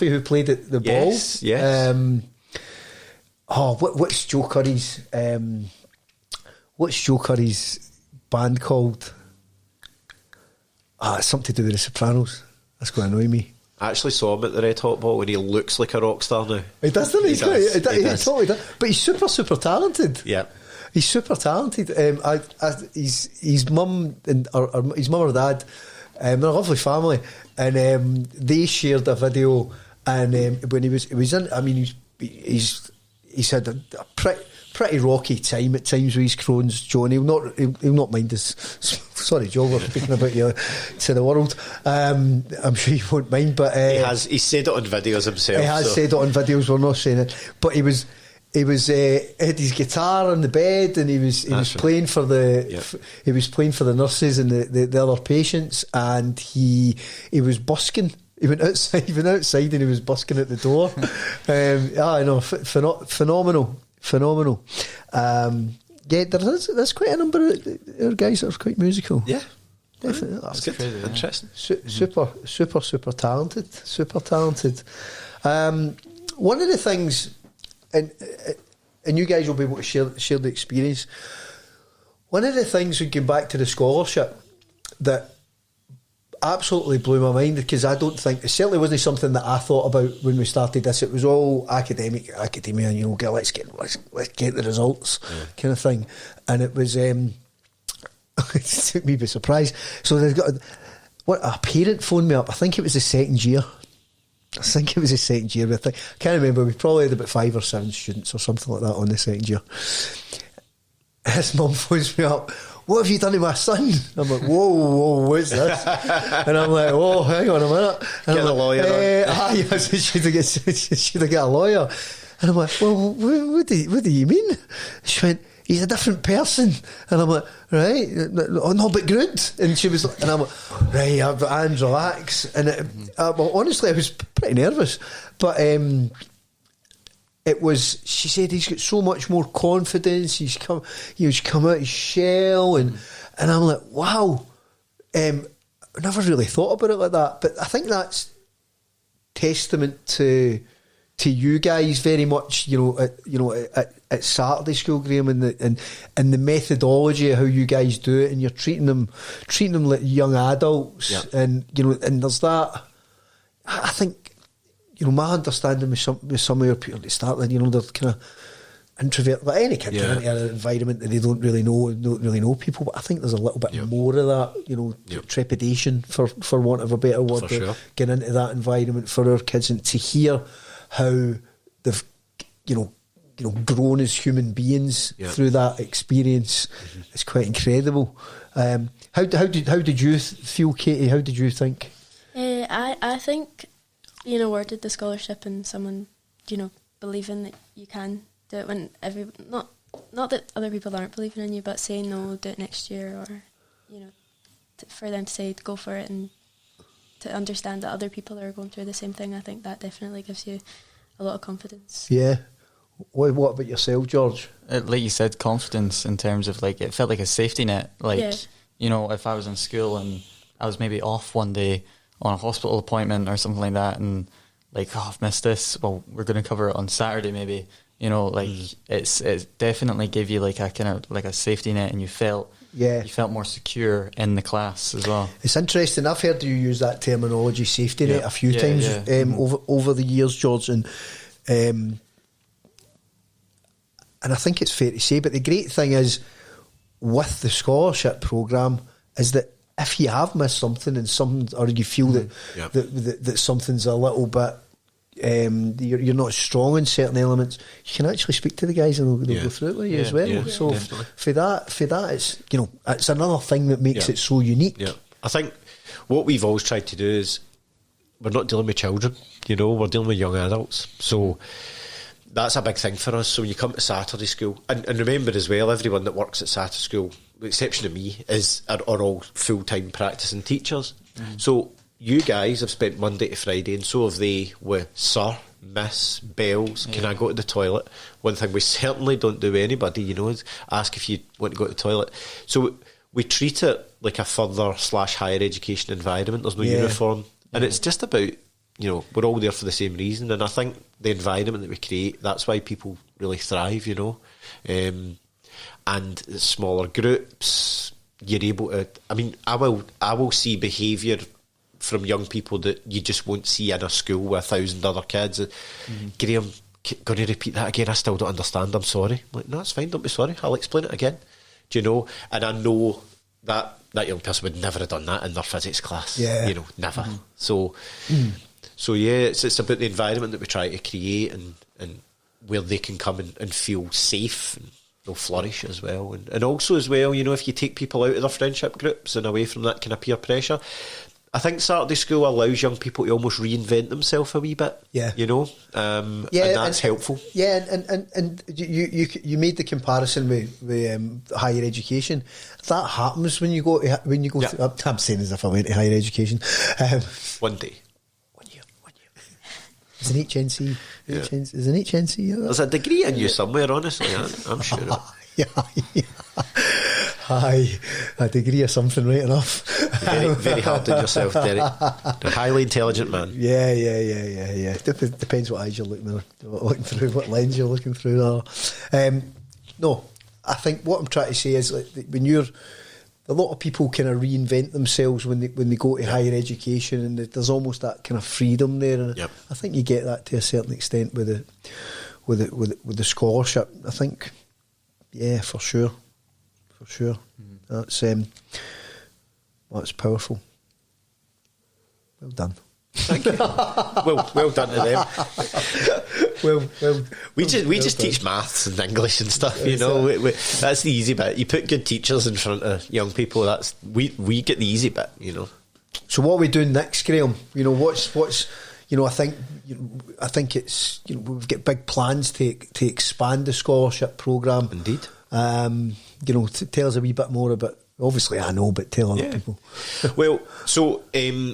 who played at the ball. Yes. What's Joe Curry's? What's Joe Curry's band called? It's something to do with the Sopranos. That's going to annoy me. I actually saw him at the Red Hot Ball, and he looks like a rock star now. He does, doesn't he? He totally does. But he's super talented. Yeah. He's super talented. His mum and his mum or dad, they're a lovely family, and they shared a video. And when he was in, I mean, he's had a pretty rocky time at times with his Crohn's, John. He'll not mind us. Sorry, Joe, we're speaking about you to the world. I'm sure you won't mind, but he's said it on videos himself. He has said it on videos. We're not saying it, but he had his guitar on the bed, and he was playing for the nurses and the other patients, and he was busking. He went outside and he was busking at the door. I know, phenomenal. There's quite a number of our guys that are quite musical. Yeah, definitely. That's good. Crazy, yeah. Interesting. Super talented. One of the things, and you guys will be able to share the experience. One of the things when going back to the scholarship that absolutely blew my mind, because I don't think it certainly wasn't something that I thought about when we started this. It was all academia, let's get the results, kind of thing. And it was it took me by surprise. So they've got a parent phoned me up. I think it was the second year. But I can't remember. We probably had about 5 or 7 students or something like that on the second year. His mum phones me up. What have you done to my son? I'm like, whoa, what's this? And I'm like, oh, hang on a minute. And get a lawyer on. Should I get a lawyer? And I'm like, well, what do you mean? She went, he's a different person. And I'm like, right, oh no, but good. And she was, and I'm like, right, and relax. And well, honestly, I was pretty nervous, but it was, she said he's got so much more confidence, he's come out his shell, and I'm like, wow. I never really thought about it like that, but I think that's testament to you guys very much, at Saturday school, Graeme, and the methodology of how you guys do it, and you're treating them like young adults, and there's that. I think, my understanding with some of your people at start, they're kind of introvert, like any kid going into an environment that they don't really know people, but I think there's a little bit more of that, trepidation, for want of a better word, getting into that environment for our kids, and to hear how they've, grown as human beings through that experience is quite incredible. How did you feel, Katie? How did you think? I think being awarded the scholarship and someone, believing that you can do it when not that other people aren't believing in you, but saying no, do it next year, or for them to say go for it, and to understand that other people are going through the same thing. I think that definitely gives you a lot of confidence. Yeah. What about yourself, George? Like you said, confidence in terms of it felt like a safety net. If I was in school and I was maybe off one day on a hospital appointment or something like that, and I've missed this, well, we're going to cover it on Saturday maybe, it's definitely gave you a kind of a safety net, and you felt more secure in the class as well. It's interesting, I've heard you use that terminology, safety net, a few times over the years, George, and I think it's fair to say, but the great thing is with the scholarship programme is that if you have missed something or you feel that something's a little bit, you're not strong in certain elements, you can actually speak to the guys and they'll go through it with you as well. So definitely. for that, it's it's another thing that makes it so unique. Yeah, I think what we've always tried to do is we're not dealing with children, we're dealing with young adults. So that's a big thing for us. So when you come to Saturday school, and remember as well, everyone that works at Saturday school, with the exception of me, are all full-time practicing teachers. So you guys have spent Monday to Friday, and so have they with Sir, Miss, Bells. Can I go to the toilet? One thing we certainly don't do with anybody, you know, is ask if you want to go to the toilet. So we treat it like a further/higher education environment. There's no uniform, and it's just about, you know, we're all there for the same reason. And I think the environment that we create, that's why people really thrive, you know. And smaller groups, you're able to. I mean, I will see behaviour from young people that you just won't see in a school with 1,000 other kids. Graeme, going to repeat that again? I still don't understand. I'm sorry. I'm like, no, it's fine. Don't be sorry. I'll explain it again. Do you know? And I know that young person would never have done that in their physics class. Yeah. You know, never. So yeah, it's about the environment that we try to create and where they can come and feel safe and they'll flourish as well. And also as well, you know, if you take people out of their friendship groups and away from that kind of peer pressure, I think Saturday school allows young people to almost reinvent themselves a wee bit. Yeah, you know, and that's helpful. Yeah, and you made the comparison with higher education. That happens when you go through, I'm saying as if I went to higher education. One day. One year. There's an HNC. There's an HNC. There's a degree in you somewhere. Honestly, I'm sure. Yeah. Aye, a degree or something, right enough. Very, very hard on yourself, Derek. A highly intelligent man. Yeah. Depends what eyes you're looking through, what lens you're looking through. No, I think what I'm trying to say is, like, when a lot of people kind of reinvent themselves when they go to higher education, and there's almost that kind of freedom there. And I think you get that to a certain extent with the scholarship. I think, for sure. That's powerful. Well done. Thank you. well done to them. We just teach maths and English and stuff. You know, that's the easy bit. You put good teachers in front of young people. That's we get the easy bit. You know. So what are we doing next, Graeme? You know, what's you know, I think it's, you know, we've got big plans to expand the scholarship programme. Indeed. You know, tell us a wee bit more about. Obviously, I know, but tell other people. Well, so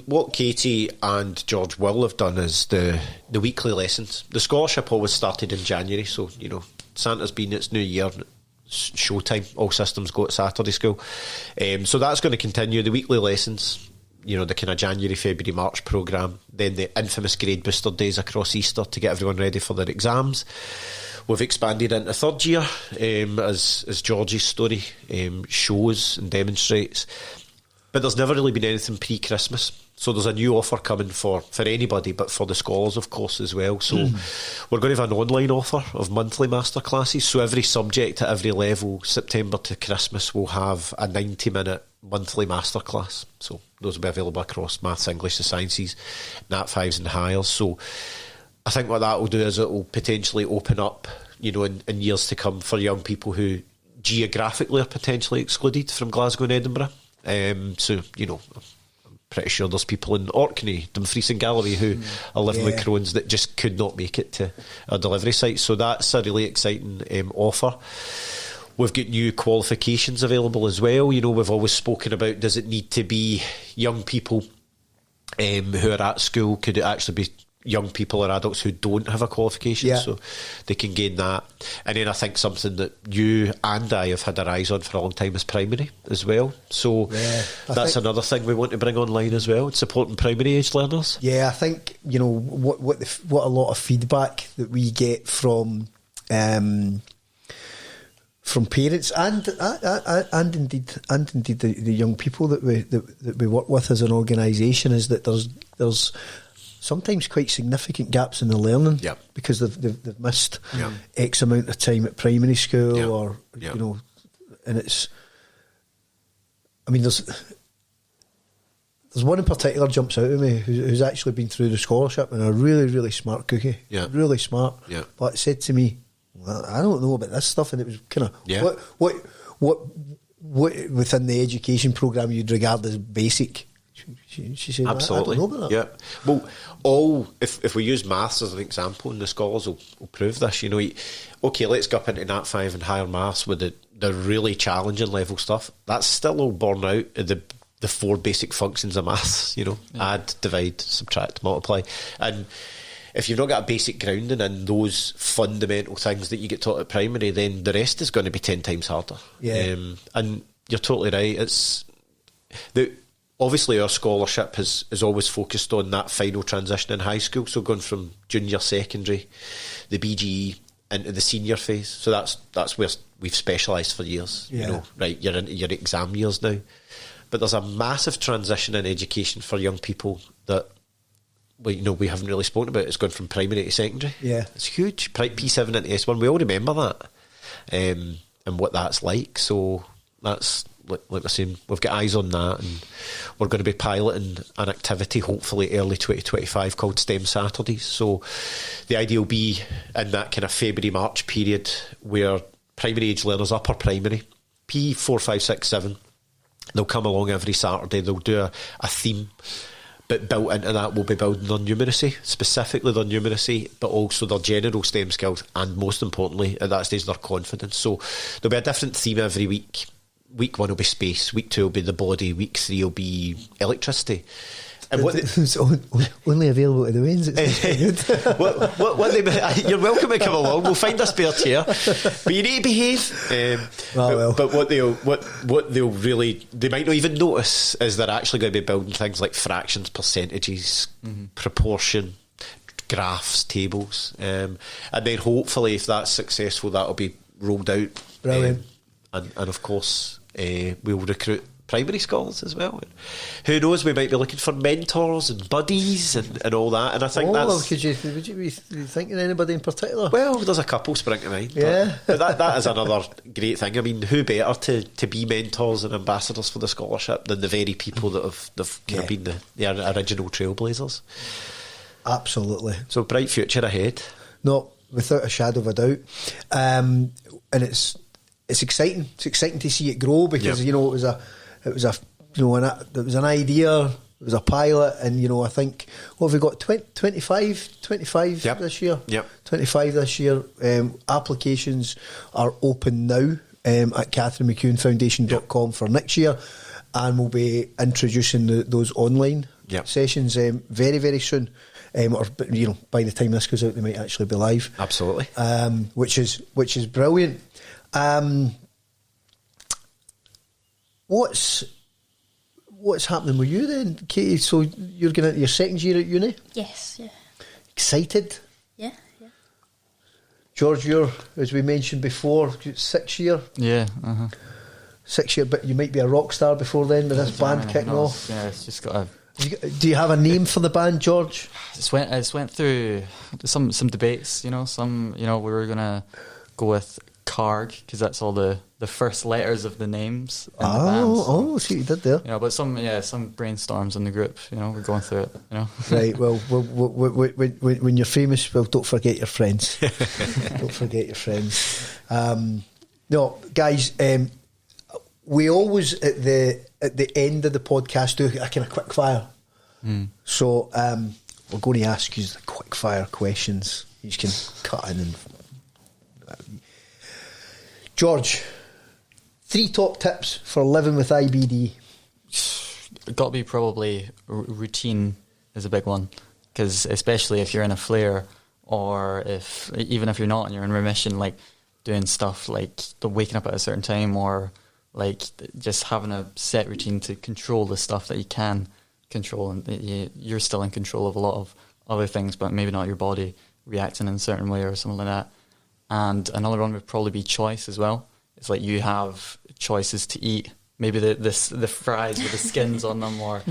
what Katie and George Will have done is the weekly lessons. The scholarship always started in January, so, you know, Santa's been, it's New Year, it's showtime, all systems go at Saturday school. So that's going to continue. The weekly lessons, you know, the kind of January, February, March programme. Then the infamous grade booster days across Easter to get everyone ready for their exams. We've expanded into third year, as George's story shows and demonstrates. But there's never really been anything pre-Christmas. So there's a new offer coming for anybody, but for the scholars, of course, as well. So we're going to have an online offer of monthly masterclasses. So every subject at every level, September to Christmas, will have a 90-minute monthly masterclass. So those will be available across maths, English, the sciences, Nat 5s and higher. So I think what that will do is it will potentially open up, you know, in years to come for young people who geographically are potentially excluded from Glasgow and Edinburgh. So, you know, I'm pretty sure there's people in Orkney, Dumfries and Galloway who are living with Crohn's that just could not make it to our delivery site. So that's a really exciting offer. We've got new qualifications available as well. You know, we've always spoken about, does it need to be young people who are at school? Could it actually be young people or adults who don't have a qualification, so they can gain that? And then I think something that you and I have had our eyes on for a long time is primary as well. So that's another thing we want to bring online as well, supporting primary age learners. Yeah, I think, you know, what a lot of feedback that we get from parents and indeed the young people that we work with as an organisation is that there's sometimes quite significant gaps in the learning because they've missed X amount of time at primary school or you know, and it's, I mean, there's one in particular jumps out at me who's actually been through the scholarship, and a really smart cookie, really smart, but said to me, well, I don't know about this stuff, and it was kind of what within the education programme you'd regard as basic. She said, absolutely. I don't know about that. Well, if we use maths as an example, and the scholars will prove this, you know, okay, let's go up into Nat 5 and higher maths with the really challenging level stuff. That's still all borne out of the the 4 basic functions of maths, add, divide, subtract, multiply. And if you've not got a basic grounding in those fundamental things that you get taught at primary, then the rest is going to be 10 times harder. Yeah. And you're totally right. Obviously our scholarship has always focused on that final transition in high school, so going from junior secondary, the BGE, into the senior phase. So that's where we've specialised for years. Yeah. You're into your exam years now. But there's a massive transition in education for young people that we haven't really spoken about. It's gone from primary to secondary. Yeah. It's huge. P7 into S1. We all remember that, and what that's like. So that's, like I was saying, we've got eyes on that, and we're going to be piloting an activity hopefully early 2025 called STEM Saturdays. So the idea will be in that kind of February, March period where primary age learners, upper primary, P4, 5, 6, 7, they'll come along every Saturday. They'll do a theme, but built into that will be building their numeracy, specifically their numeracy, but also their general STEM skills, and most importantly at that stage their confidence. So there'll be a different theme every week. Week 1 will be space, week 2 will be the body, week 3 will be electricity. And it's only available to the Waynes. You're welcome to come along. We'll find a spare chair, but you need to behave. But what they'll really, they might not even notice, is they're actually going to be building things like fractions, percentages, proportion, graphs, tables, and then hopefully, if that's successful, that'll be rolled out. Brilliant. And of course, we'll recruit primary scholars as well. And who knows, we might be looking for mentors and buddies and all that. And I think would you be thinking of anybody in particular? Well, there's a couple spring to mind. Yeah. But that is another great thing. I mean, who better to be mentors and ambassadors for the scholarship than the very people that have kind of been the original trailblazers? Absolutely. So bright future ahead. No, without a shadow of a doubt. And it's exciting. It's exciting to see it grow, because it was an idea, it was a pilot, and I think what have we got, 25 this year. 25 this year. Applications are open now at Catherine McEwan Foundation.com for next year, and we'll be introducing those online sessions very, very soon. Or by the time this goes out, they might actually be live. Absolutely. Which is brilliant. What's happening with you then, Katie? So you're going into your second year at uni? Yes, yeah. Excited? Yeah. George, you're, as we mentioned before, 6th year? Yeah, 6th year, but you might be a rock star before then with this band kicking off. Yeah, it's just got a... Do you have a name for the band, George? It's went through some debates, we were going to go with Carg, because that's all the first letters of the names in the band. So, see what you did there. But some brainstorms in the group, we're going through it, Right, well, when you're famous, well, don't forget your friends. Don't forget your friends. No, guys, we always at the end of the podcast do a kind of quick fire. So we're going to ask you the quick fire questions. You can cut in and... George, 3 top tips for living with IBD. Got to be probably routine is a big one, because especially if you're in a flare, or even if you're not and you're in remission, like doing stuff like waking up at a certain time, or like just having a set routine to control the stuff that you can control, and you're still in control of a lot of other things, but maybe not your body reacting in a certain way or something like that. And another one would probably be choice as well. It's like you have choices to eat, maybe the fries with the skins on them, or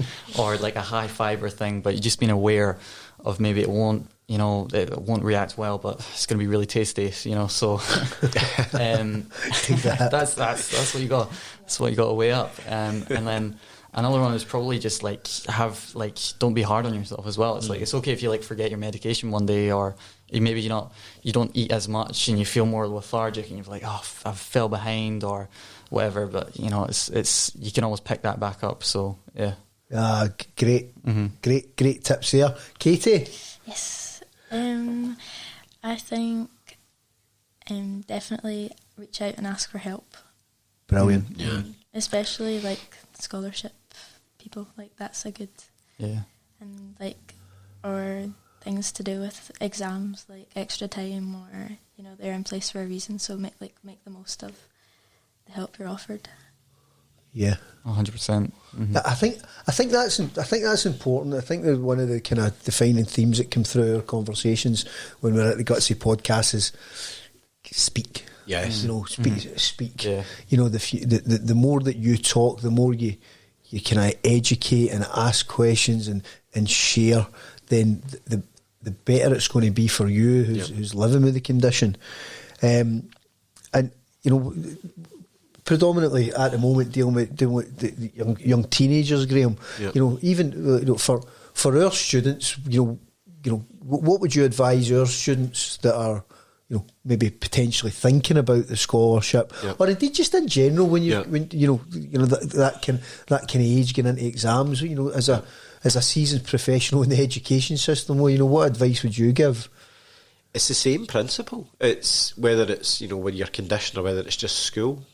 like a high fibre thing, but you just being aware of maybe it won't react well, but it's going to be really tasty, so that's what you got. That's what you got to weigh up. And then another one is probably just don't be hard on yourself as well. It's like, it's okay if you forget your medication one day, or maybe you don't eat as much and you feel more lethargic and you're like, oh, I fell behind or whatever, but it's you can always pick that back up. So yeah. Great tips there. Katie? Yes. I think definitely reach out and ask for help. Brilliant. Especially scholarship example. Like that's a good. Yeah. And like, or things to do with exams, like extra time, or they're in place for a reason. So make the most of the help you're offered. Yeah, 100%. Mm-hmm. I think that's important. I think that one of the kind of defining themes that come through our conversations when we're at the GUTSY podcast is speak. Yes, speak. Yeah. The more that you talk, the more you kind of educate and ask questions and share, then the better it's going to be for you who's living with the condition. And predominantly at the moment dealing with the young teenagers, Graeme. Yep. Even for our students, what would you advise our students that are maybe potentially thinking about the scholarship, or indeed just in general when that kind of age getting into exams, as a seasoned professional in the education system, what advice would you give? It's the same principle. It's whether it's when you're conditioned or whether it's just school.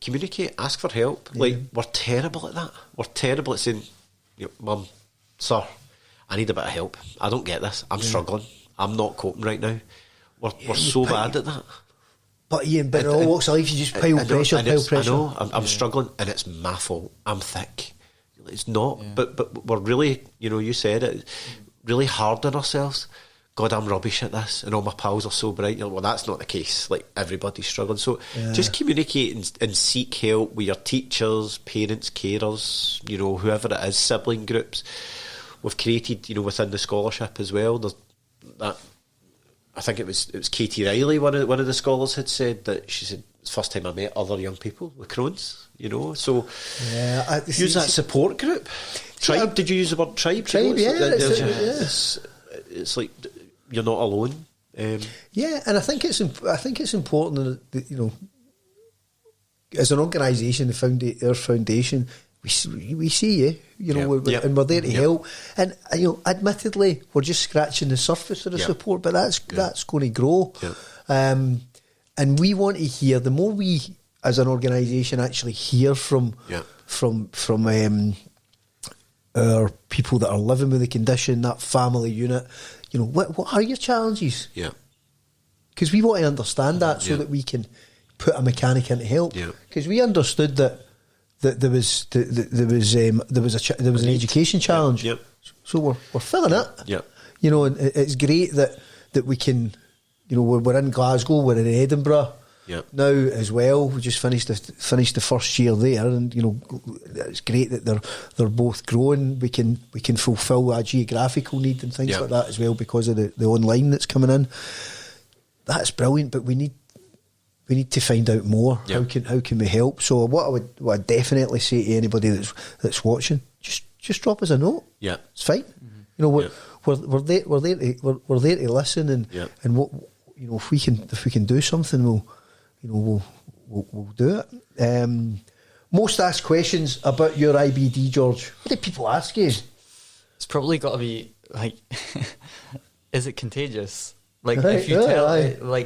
Communicate, ask for help. Like, we're terrible at that. We're terrible at saying, Mum, sir, I need a bit of help. I don't get this. I'm struggling. I'm not coping right now. We're so bad at that. But Ian, in all walks of life, you just pile pressure. I know. I'm struggling, and it's my fault. I'm thick. It's not. Yeah. But we're really, you said it, really hard on ourselves. God, I'm rubbish at this, and all my pals are so bright. Well, that's not the case. Like, everybody's struggling. So just communicate and seek help with your teachers, parents, carers, whoever it is, sibling groups. We've created, within the scholarship as well. There's that. I think it was Katie Riley, one of the scholars, had said that she said it's the first time I met other young people with Crohn's. So use that support group. Tribe. Did you use the word tribe? Tribe. It's like you're not alone. And I think it's important that as an organisation, our foundation, we see you, and we're there to help. And admittedly, we're just scratching the surface of the support, but that's going to grow. And we want to hear. The more we, as an organisation, actually hear from our people that are living with the condition, that family unit. What are your challenges? Yeah. Because we want to understand that so that we can put a mechanic in to help. Because we understood that there was an education challenge. So we're filling it. And it's great that we can. We're in Glasgow, we're in Edinburgh now as well. We just finished the first year there, and it's great that they're both growing. We can fulfil our geographical need and things like that as well because of the online that's coming in. That's brilliant, but we need to find out more. How can we help? So what I would definitely say to anybody that's watching, just drop us a note. It's fine. We're there to listen, and what if we can do something, we'll do it. Most asked questions about your IBD, George. What do people ask you? It's probably got to be like, is it contagious? Like, if you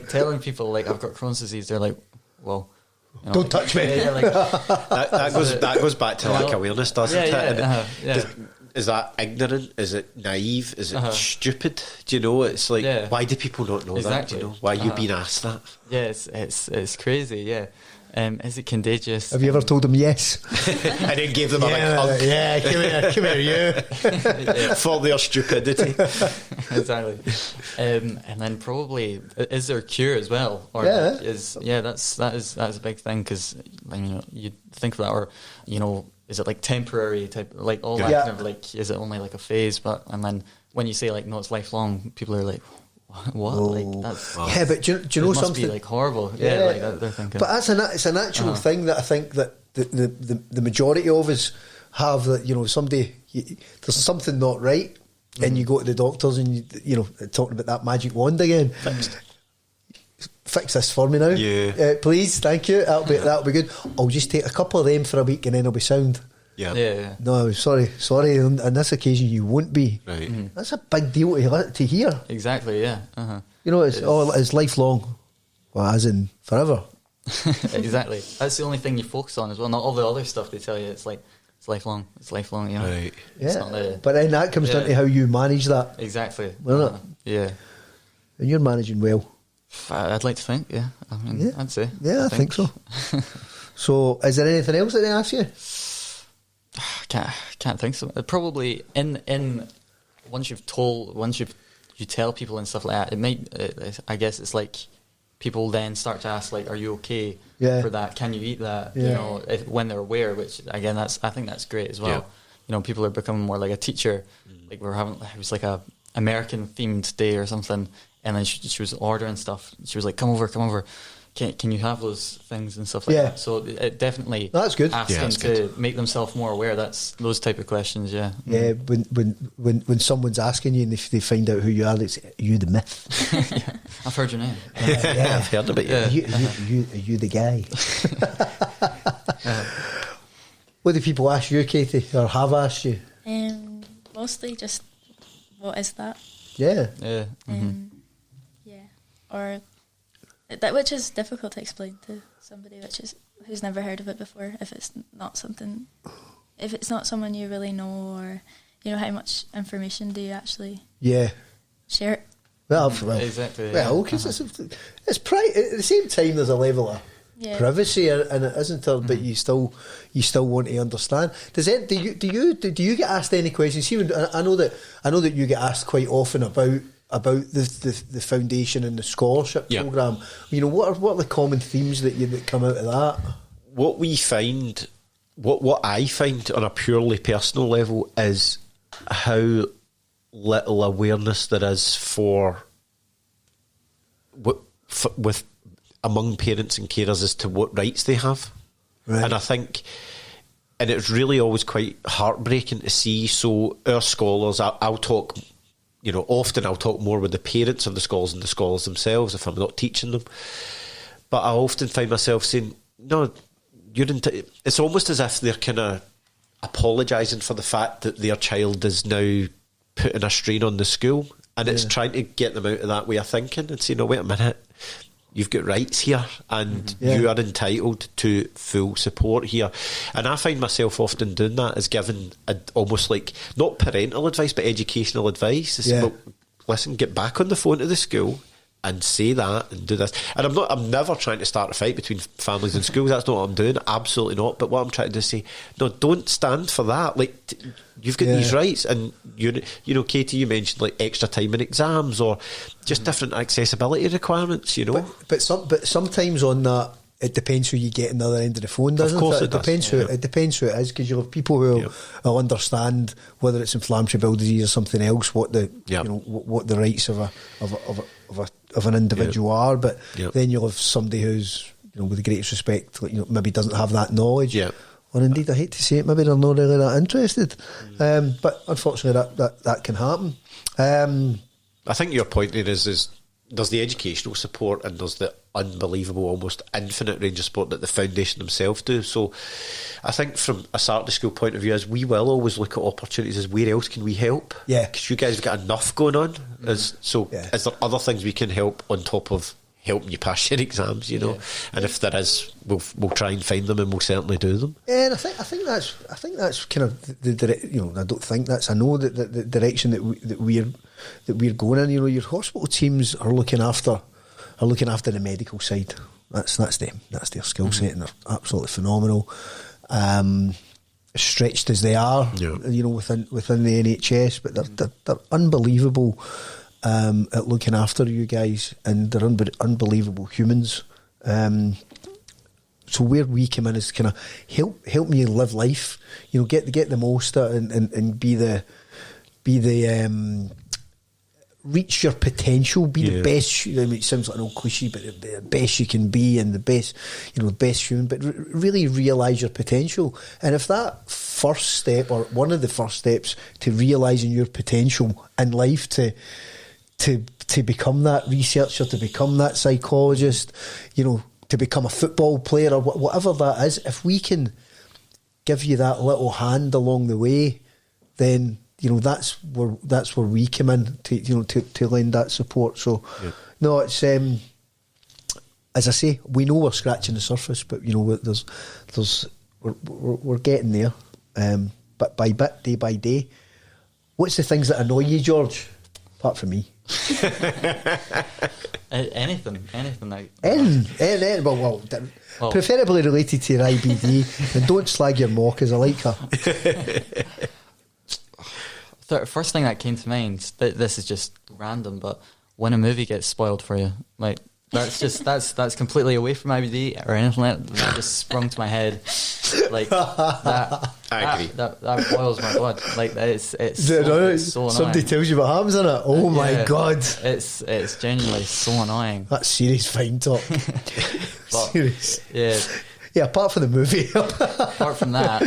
telling people like I've got Crohn's disease, they're like, well, don't touch me. That goes back to lack of awareness, doesn't it? Is that ignorant? Is it naive? Is it stupid? Do you know? It's like, why do people not know that? Do you know? Why are you being asked that? Yeah, it's crazy. Yeah. Is it contagious? Have you ever told them yes? And then gave them a big hug. Yeah, come here, you. For their stupidity. Exactly. And then probably, is there a cure as well? Or that's a big thing, because you think of that, or is it like temporary type, like all that kind of like, is it only like a phase? And then when you say like no, it's lifelong, people are like, what? Like that's but do you know must something? Be like horrible. Like that, they're thinking. But it's a natural thing that I think that the majority of us have, that somebody, there's something not right, and you go to the doctors and talking about that magic wand again. Fix this for me now, please, thank you. That'll be good. I'll just take a couple of them for a week and then I'll be sound. No, sorry. On this occasion, you won't be. Right. Mm-hmm. That's a big deal to hear. Exactly. Yeah. It's lifelong, well, as in forever. Exactly. That's the only thing you focus on as well. Not all the other stuff they tell you. It's like It's lifelong. You know. Right. Yeah. But then that comes down to how you manage that. Exactly. Yeah. And you're managing well. I'd like to think, yeah. I mean, I'd say. Yeah, I think so. So, is there anything else that they ask you? Can't think so. Probably in once you tell people and stuff like that, it might. I guess it's like people then start to ask, like, "Are you okay for that? Can you eat that?" Yeah. You know, when they're aware. Which again, I think that's great as well. Yeah. You know, people are becoming more like a teacher. Like it was like a American themed day or something, and then she was ordering stuff. She was like, "Come over. Can you have those things and stuff like that?" So it definitely that's good. Asking to make themselves more aware. That's those type of questions. Yeah. Yeah. When someone's asking you and they find out who you are, it's you the myth. Yeah. I've heard your name. Yeah, I've heard about you. Are you the guy? What do people ask you, Katie, or have asked you? Mostly just, what is that? Yeah. Yeah. Yeah. Or that, which is difficult to explain to somebody who's never heard of it before. If it's not someone you really know, or you know, how much information do you actually share? Well, exactly. Well, because it's at the same time there's a level of privacy in it, isn't there? But you still want to understand. Do you get asked any questions? See, I know that you get asked quite often about the foundation and the scholarship program. You know, what are the common themes that come out of that? What we find, what I find on a purely personal level, is how little awareness there is with among parents and carers as to what rights they have. Right. And I think, and it's really always quite heartbreaking to see. So our scholars, I'll talk, you know, often I'll talk more with the parents of the scholars and the scholars themselves if I'm not teaching them. But I often find myself saying, no, it's almost as if they're kind of apologising for the fact that their child is now putting a strain on the school. And it's trying to get them out of that way of thinking and say, no, wait a minute, you've got rights here and you are entitled to full support here. And I find myself often doing that, as giving almost like, not parental advice, but educational advice. It's well, listen, get back on the phone to the school and say that and do this. And I'm never trying to start a fight between families and schools. That's not what I'm doing. Absolutely not. But what I'm trying to do is say, no, don't stand for that. Like, you've got these rights. And, you know, Katie, you mentioned like extra time in exams or just different accessibility requirements, you know. But sometimes on that, it depends who you get on the other end of the phone, doesn't it? Of course it depends. It depends who it is, because you'll have people who will understand whether it's inflammatory bowel disease or something else, what the you know what the rights of an individual are. But then you'll have somebody who's, you know, with the greatest respect, you know, maybe doesn't have that knowledge. Yeah. Or indeed, I hate to say it, maybe they're not really that interested. But unfortunately, that can happen. I think your point there is there's the educational support and there's the unbelievable, almost infinite range of support that the foundation themselves do. So I think from a Saturday school point of view, as we will always look at opportunities as where else can we help? Yeah. Because you guys have got enough going on. Is there other things we can help on top of helping you pass your exams, you know? And if there is, we'll try and find them, and we'll certainly do them. Yeah, and I think that's kind of the you know, I don't think that's, I know that the direction that we're going in. You know, your hospital teams are looking after the medical side. That's them. That's their skill set, and they're absolutely phenomenal. Stretched as they are, you know, within the NHS, but they're unbelievable at looking after you guys, and they're unbelievable humans. So where we come in is kind of help me live life. You know, get the most out and be the reach your potential, be the best. I mean, it sounds like an old cliche, but the best you can be, and the best human. But really realise your potential. And if that first step, or one of the first steps to realising your potential in life, to become that researcher, to become that psychologist, you know, to become a football player or whatever that is, if we can give you that little hand along the way, then, you know, that's where we come in to lend that support. So no, it's as I say, we know we're scratching the surface, but you know, we're getting there. but by bit, day by day. What's the things that annoy you, George? Apart from me. Anything like anything. Well, preferably related to your IBD, and don't slag your mock, because I like her. First thing that came to mind, this is just random, but when a movie gets spoiled for you, like that's completely away from IBD or anything like that just sprung to my head. Like that, I agree. That boils my blood. Like it's so annoying. Somebody tells you what happens in it. Oh my god! It's genuinely so annoying. That's serious fine talk. Serious. Yeah. Yeah, apart from the movie. Apart from that,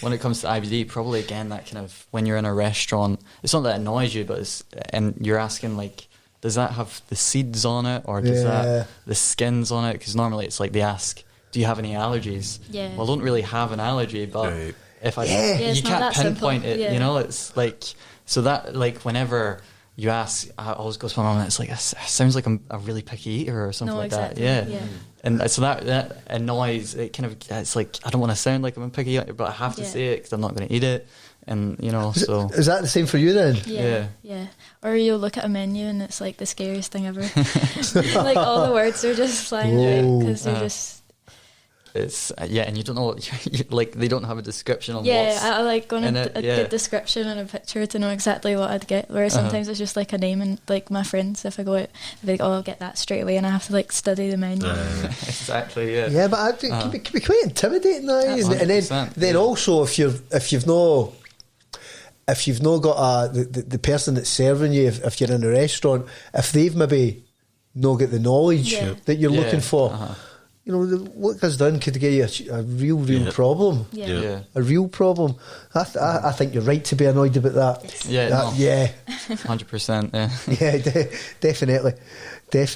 when it comes to IBD, probably again that kind of when you're in a restaurant, it's not that it annoys you, but and you're asking like, does that have the seeds on it or does that the skins on it? Because normally it's like they ask, do you have any allergies? Yeah. Well, I don't really have an allergy, but if I you can't pinpoint simple. it, you know, it's like so that like whenever you ask, I always go to my mum and it's like, it sounds like I'm a really picky eater or something like that. Yeah. And so that annoys, it kind of, it's like, I don't want to sound like I'm a picky eater, but I have to say it because I'm not going to eat it. And, you know, so. Is that the same for you then? Yeah. Or you'll look at a menu and it's like the scariest thing ever. Like all the words are just flying out because you're just. It's and you don't know what like they don't have a description on I like going a good description and a picture to know exactly what I'd get, whereas sometimes it's just like a name, and like my friends, if I go out, they're like, I'll get that straight away, and I have to like study the menu. Exactly, yeah, but I think it can be quite intimidating that, isn't it? And then also if you've not got the person that's serving you, if you're in a restaurant, if they've maybe not got the knowledge that you're looking for, you know, what goes done could give you a real problem. Yeah. A real problem. I think you're right to be annoyed about that. 100%. Yeah, definitely. Would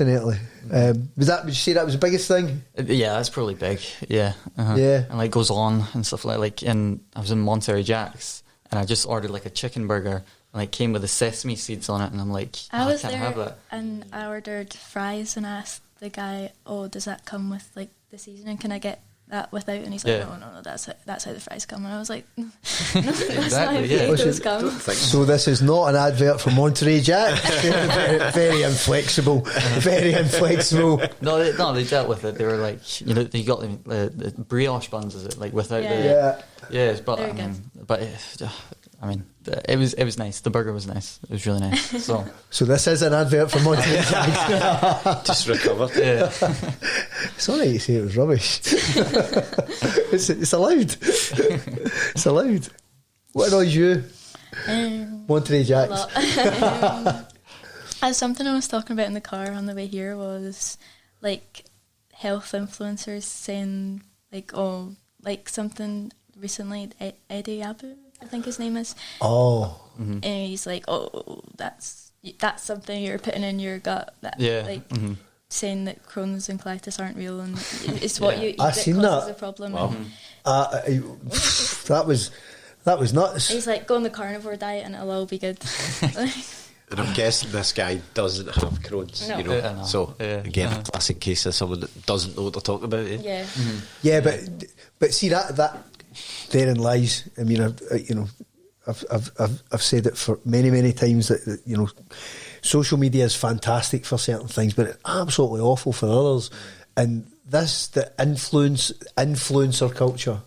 you say that was the biggest thing? Yeah, that's probably big. Yeah, and like goes on and stuff like. And I was in Monterey Jack's, and I just ordered like a chicken burger, and it came with the sesame seeds on it, and I'm like, I can't have that. And I ordered fries and asked the guy, oh, does that come with like the seasoning? Can I get that without? And he's like, no, that's how the fries come. And I was like, no, that's not how potatoes come. So this is not an advert for Monterey Jack. Very inflexible. Very inflexible. No, they dealt with it. They were like, you know, they got the brioche buns, is it, like without the but I mean, it was nice. The burger was nice. It was really nice. So this is an advert for Monterey Jack. Just recovered. Yeah. It's all right to say it was rubbish. It's allowed. It's allowed. What annoys you? Monterey Jacks. Something I was talking about in the car on the way here was like health influencers saying like, oh, like something recently, Eddie Abu, I think his name is. Oh. And he's like, oh, that's something you're putting in your gut. Saying that Crohn's and colitis aren't real, and it's what you eat that causes the problem. Wow. That was nuts. He's like, go on the carnivore diet and it'll all be good. And I'm guessing this guy doesn't have Crohn's, you know. So again, a classic case of someone that doesn't know what they're talking about. Yeah. Yeah, but see that therein lies. I mean, I've said it for many times that you know, social media is fantastic for certain things, but it's absolutely awful for others. And the influencer culture.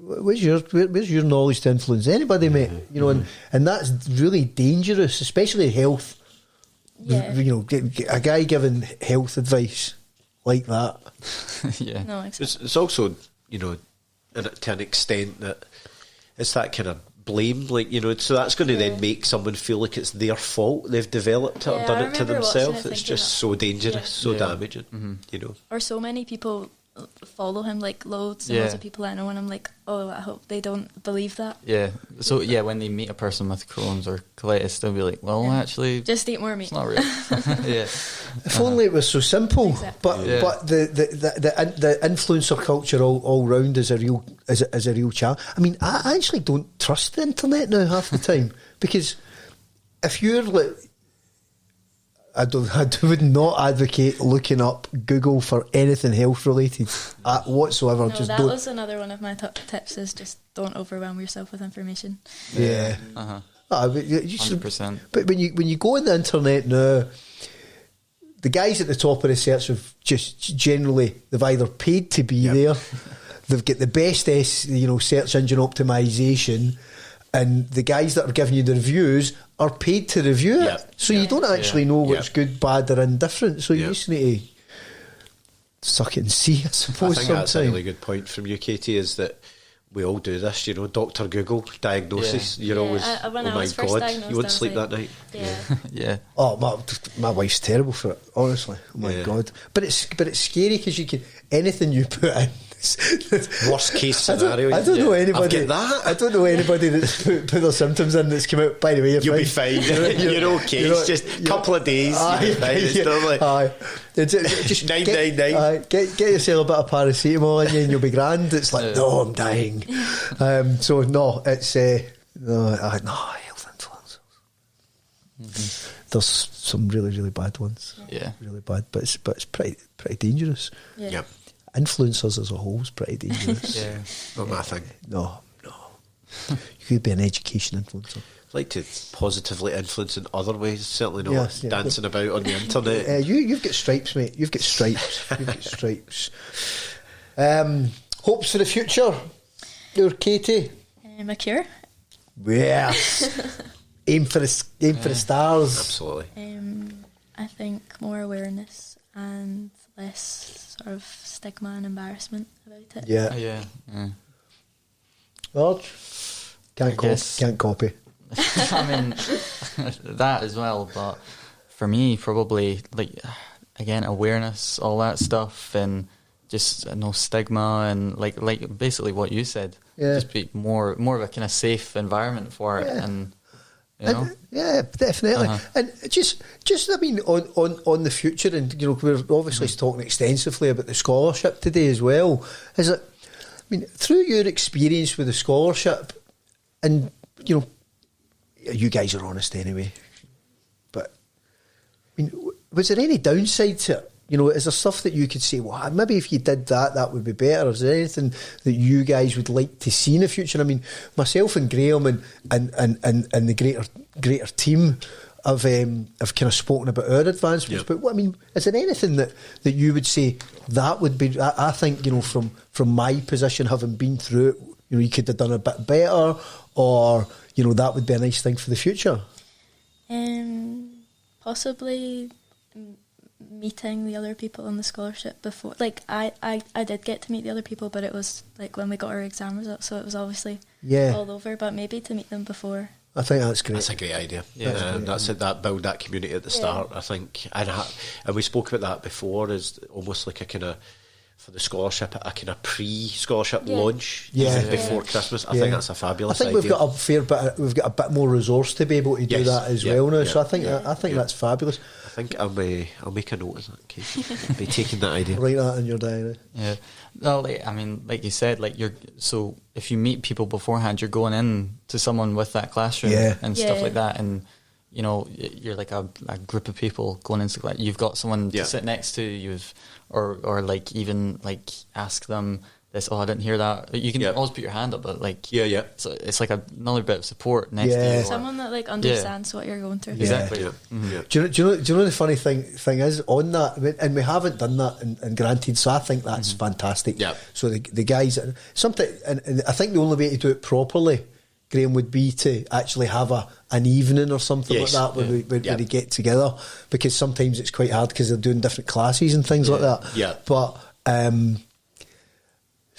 Where's your knowledge to influence anybody, mate? You know, and that's really dangerous, especially health. Yeah. You know, a guy giving health advice like that. Yeah. No, exactly. It's also, you know, to an extent that it's that kind of blame, like, you know, so that's going to then make someone feel like it's their fault they've developed it or done it to themselves. It's just so dangerous, so damaging, you know. Or so many people follow him, like loads and loads of people I know, and I'm like, oh, I hope they don't believe that. Yeah. So when they meet a person with Crohn's or colitis, they'll be like, well, actually, just eat more meat. It's not real. Yeah. If only it was so simple. Exactly. But the influencer culture all round is a real challenge. I mean, I actually don't trust the internet now half the time, because if you're like, would not advocate looking up Google for anything health related whatsoever. No, just that don't. was another one of my top tips, is just don't overwhelm yourself with information. Yeah. Uh-huh. You should, 100%. but when you go on the internet now, the guys at the top of the search have just generally, they've either paid to be there, they've got the best search engine optimization, and the guys that are giving you the reviews are paid to review it. So you don't actually know what's good, bad or indifferent. So you just need to suck it and see, I suppose. I think that's a really good point from you, Katie, is that we all do this, Dr. Google diagnosis. You're always, oh my God, you wouldn't sleep that night. Yeah. Oh, my wife's terrible for it, honestly. Oh my God. But it's scary because you can, anything you put in. Worst case scenario. I don't know anybody. I've got that. I don't know anybody that's put their symptoms in that's come out. By the way, you'll be fine. You're okay. It's just a couple of days. Just 999. Get yourself a bit of paracetamol in you and you'll be grand. It's like, no, I'm dying. So no, it's no health influencers. Mm-hmm. There's some really, really bad ones. Yeah, really bad. But it's pretty dangerous. Yeah. Yep. Influencers as a whole is pretty dangerous. Not my thing. No. You could be an education influencer. I'd like to positively influence in other ways, certainly not dancing about on the internet. You've got stripes, mate. You've got stripes. Hopes for the future. Your Katie. A cure. Yes. Aim for the stars. Absolutely. I think more awareness and less sort of stigma and embarrassment about it. Yeah. Well, can't copy. I mean, that as well, but for me, probably, again, awareness, all that stuff, and just no stigma, and like basically what you said. Just be more of a kind of safe environment for it, and definitely. And just I mean, on the future, and we're obviously talking extensively about the scholarship today as well. Is it? I mean, through your experience with the scholarship, and you guys are honest anyway, but I mean, was there any downside to it? Is there stuff that you could say, well, maybe if you did that would be better? Is there anything that you guys would like to see in the future? I mean, myself and Graeme and the greater team have kind of spoken about our advancements. But I mean, is there anything that you would say that would be? I think from my position, having been through it, you could have done a bit better, or that would be a nice thing for the future. Possibly meeting the other people on the scholarship before. Like I did get to meet the other people, but it was like when we got our exam results, so it was obviously all over. But maybe to meet them before. I think that's great. That's a great idea. That's it. That build that community at the start. I think, and we spoke about that before. Is almost like a kind of, for the scholarship, a kind of pre-scholarship launch before Christmas. I think that's a fabulous idea. We've got a bit more resource to be able to do that as well now. So I think that's fabulous. I think I'll make a note of that, Kate. I'll be taking that idea. Write that in your diary. Yeah. No, like you said, so if you meet people beforehand, you're going in to someone with that classroom and stuff like that, and you're like a group of people going into like you've got someone to sit next to, or like even like ask them this. Oh, I didn't hear that. You can always put your hand up, but so it's like another bit of support next to you. Someone that like understands what you're going through. Exactly. Mm-hmm. Do you know the funny thing is on that, and we haven't done that, and granted, so I think that's fantastic. Yeah. So the guys, sometimes, and I think the only way to do it properly, Graeme, would be to actually have an evening or something like that where they get together, because sometimes it's quite hard because they're doing different classes and things like that. Yeah. But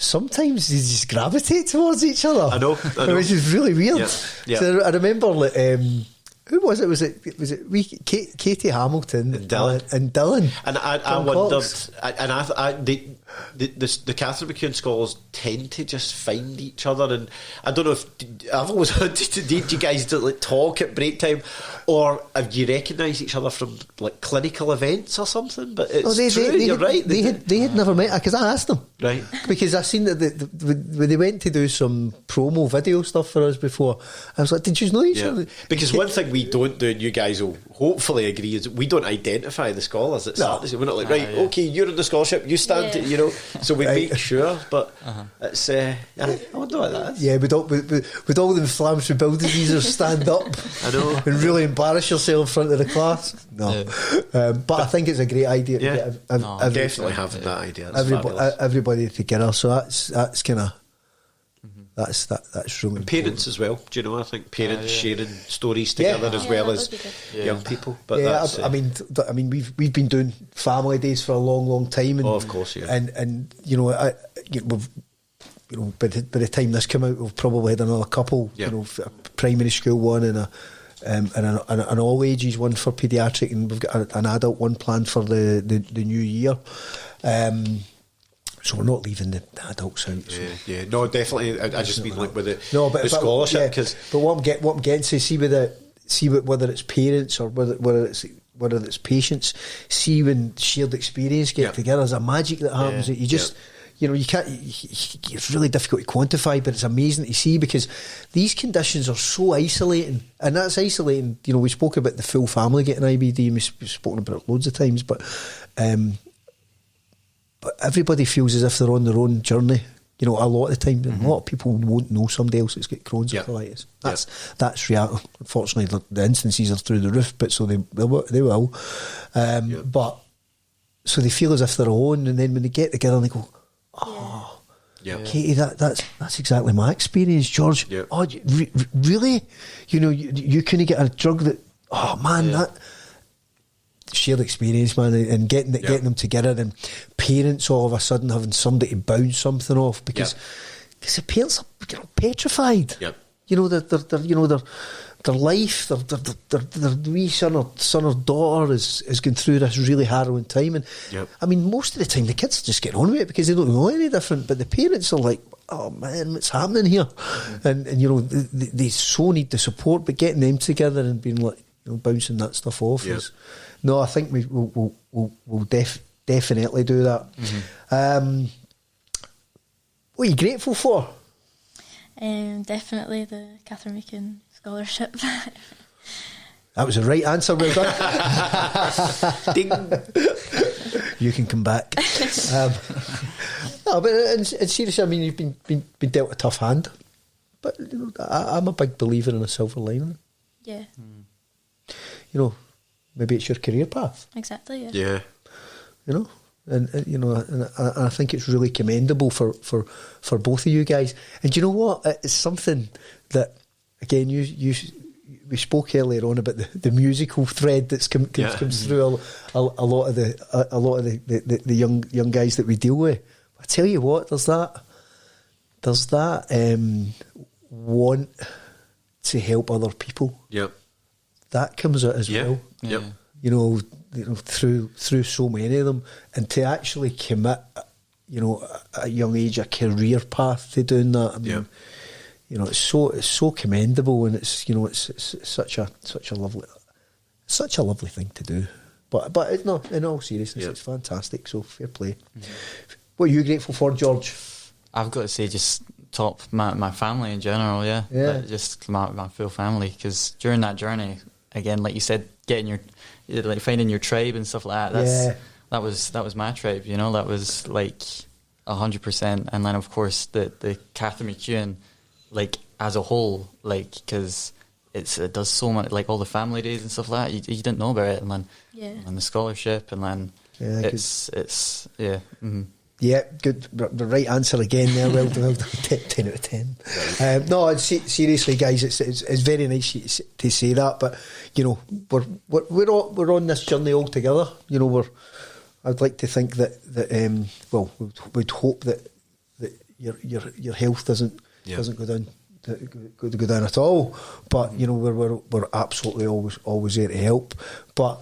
sometimes they just gravitate towards each other. I know. Which is really weird. Yeah. So I remember who was it? Was it Katie Hamilton and Dylan? And I wondered, and the Catherine McEwan scholars tend to just find each other, and I don't know if I've always wanted did you guys talk at break time, or have you recognise each other from like clinical events or something? But it's true. You're right. They had never met, because I asked them, right, because I seen that when they went to do some promo video stuff for us before, I was like, did you know each other? Because one thing we don't do, and you guys will hopefully agree, is we don't identify the scholars at start. We're not like, right, okay, you're in the scholarship, you stand, so we make sure, but it's, I wonder what that is. Yeah, with all the inflammatory bowel diseases, stand up I know. and really embarrass yourself in front of the class. No. But I think it's a great idea. Yeah. To get Definitely having that idea. everybody together, so that's kind of, that's really parents as well. Do you know? I think parents sharing stories together as well as young people. But I mean, we've been doing family days for a long time. And, of course, And we've, by the time this came out, we've probably had another couple. A primary school one and an all ages one for paediatric, and we've got an adult one planned for the new year. So we're not leaving the adults out. So. Yeah, no, definitely. I just mean like with the scholarship, but what I'm getting to see whether it's parents or whether it's patients, see when shared experience get together, there's a magic that happens that you just. You can't. It's really difficult to quantify, but it's amazing to see because these conditions are so isolating, and that's isolating. We spoke about the full family getting IBD, and we've spoken about it loads of times, but everybody feels as if they're on their own journey. A lot of the time, a lot of people won't know somebody else that's got Crohn's or colitis. That's reality. Unfortunately, the instances are through the roof, but so they will. But so they feel as if they're alone, and then when they get together, and they go. Oh, Katie, that's exactly my experience, George. Oh, really? You couldn't get a drug that. Oh man, that shared experience, man, and getting them together, and parents all of a sudden having somebody to bounce something off because the parents are petrified. Their life, their wee son or daughter is going through this really harrowing time, and I mean, most of the time the kids are just getting on with it because they don't know any different. But the parents are like, "Oh man, what's happening here?" And they so need the support, but getting them together and being like, bouncing that stuff off is. No, I think we'll definitely do that. What are you grateful for? Definitely the Catherine McEwan Scholarship. That was the right answer. Well done. Ding. You can come back. No, but and seriously, I mean, you've been dealt a tough hand, but I'm a big believer in a silver lining. Yeah. Maybe it's your career path. Exactly. Yeah. And I think it's really commendable for both of you guys. And you know what? It's something that, again, we spoke earlier on about the musical thread that's comes through a lot of the young guys that we deal with. I tell you what, there's that want to help other people. Yep. That comes out as well. Yep. Through so many of them, and to actually commit, at a young age, a career path to doing that. I mean, it's so commendable, and it's such a lovely thing to do. But in all seriousness, it's fantastic. So fair play. What are you grateful for, George? I've got to say, just top my family in general. Just my full family, because during that journey, again, like you said, finding your tribe and stuff like that. That was my tribe. That was like 100%. And then of course the Catherine McEwan, like as a whole, like because it does so much, like all the family days and stuff like that. You didn't know about it, and then and the scholarship, and then it's. Yeah, good. The right answer again there. Well done. 10 out of 10. No, seriously, guys, it's very nice to say that. But we're on this journey all together. I'd like to think that we'd hope that your health doesn't go down at all. But we're absolutely always there to help. But.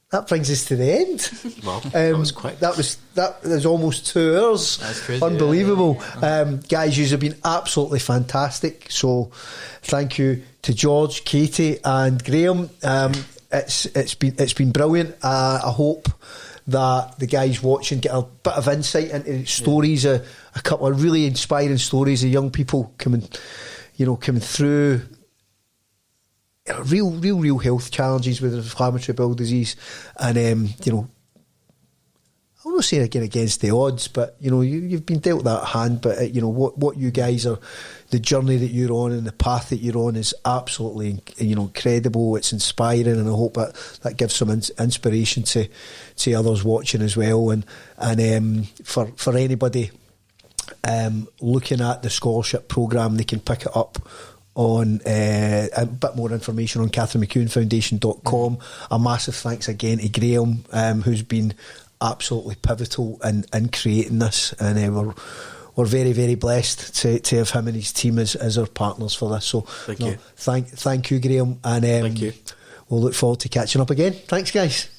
That brings us to the end. Well, that was quick. That was almost 2 hours. That's crazy. Unbelievable. Guys, you have been absolutely fantastic. So thank you to George, Katie and Graeme. It's been brilliant. I hope that the guys watching get a bit of insight into stories, a couple of really inspiring stories of young people coming through real health challenges with inflammatory bowel disease, and you know, I'm not saying again against the odds, but you know, you've been dealt that hand. But you know what you guys are, the journey that you're on and the path that you're on is absolutely, you know, incredible. It's inspiring, and I hope that gives some inspiration to others watching as well. And for anybody looking at the scholarship programme, they can pick it up on a bit more information on CatherineMcEwanFoundation.com. A massive thanks again to Graeme, who's been absolutely pivotal in creating this, and we're very, very blessed to have him and his team as our partners for this. So thank you, Graeme, and thank you. We'll look forward to catching up again. Thanks, guys.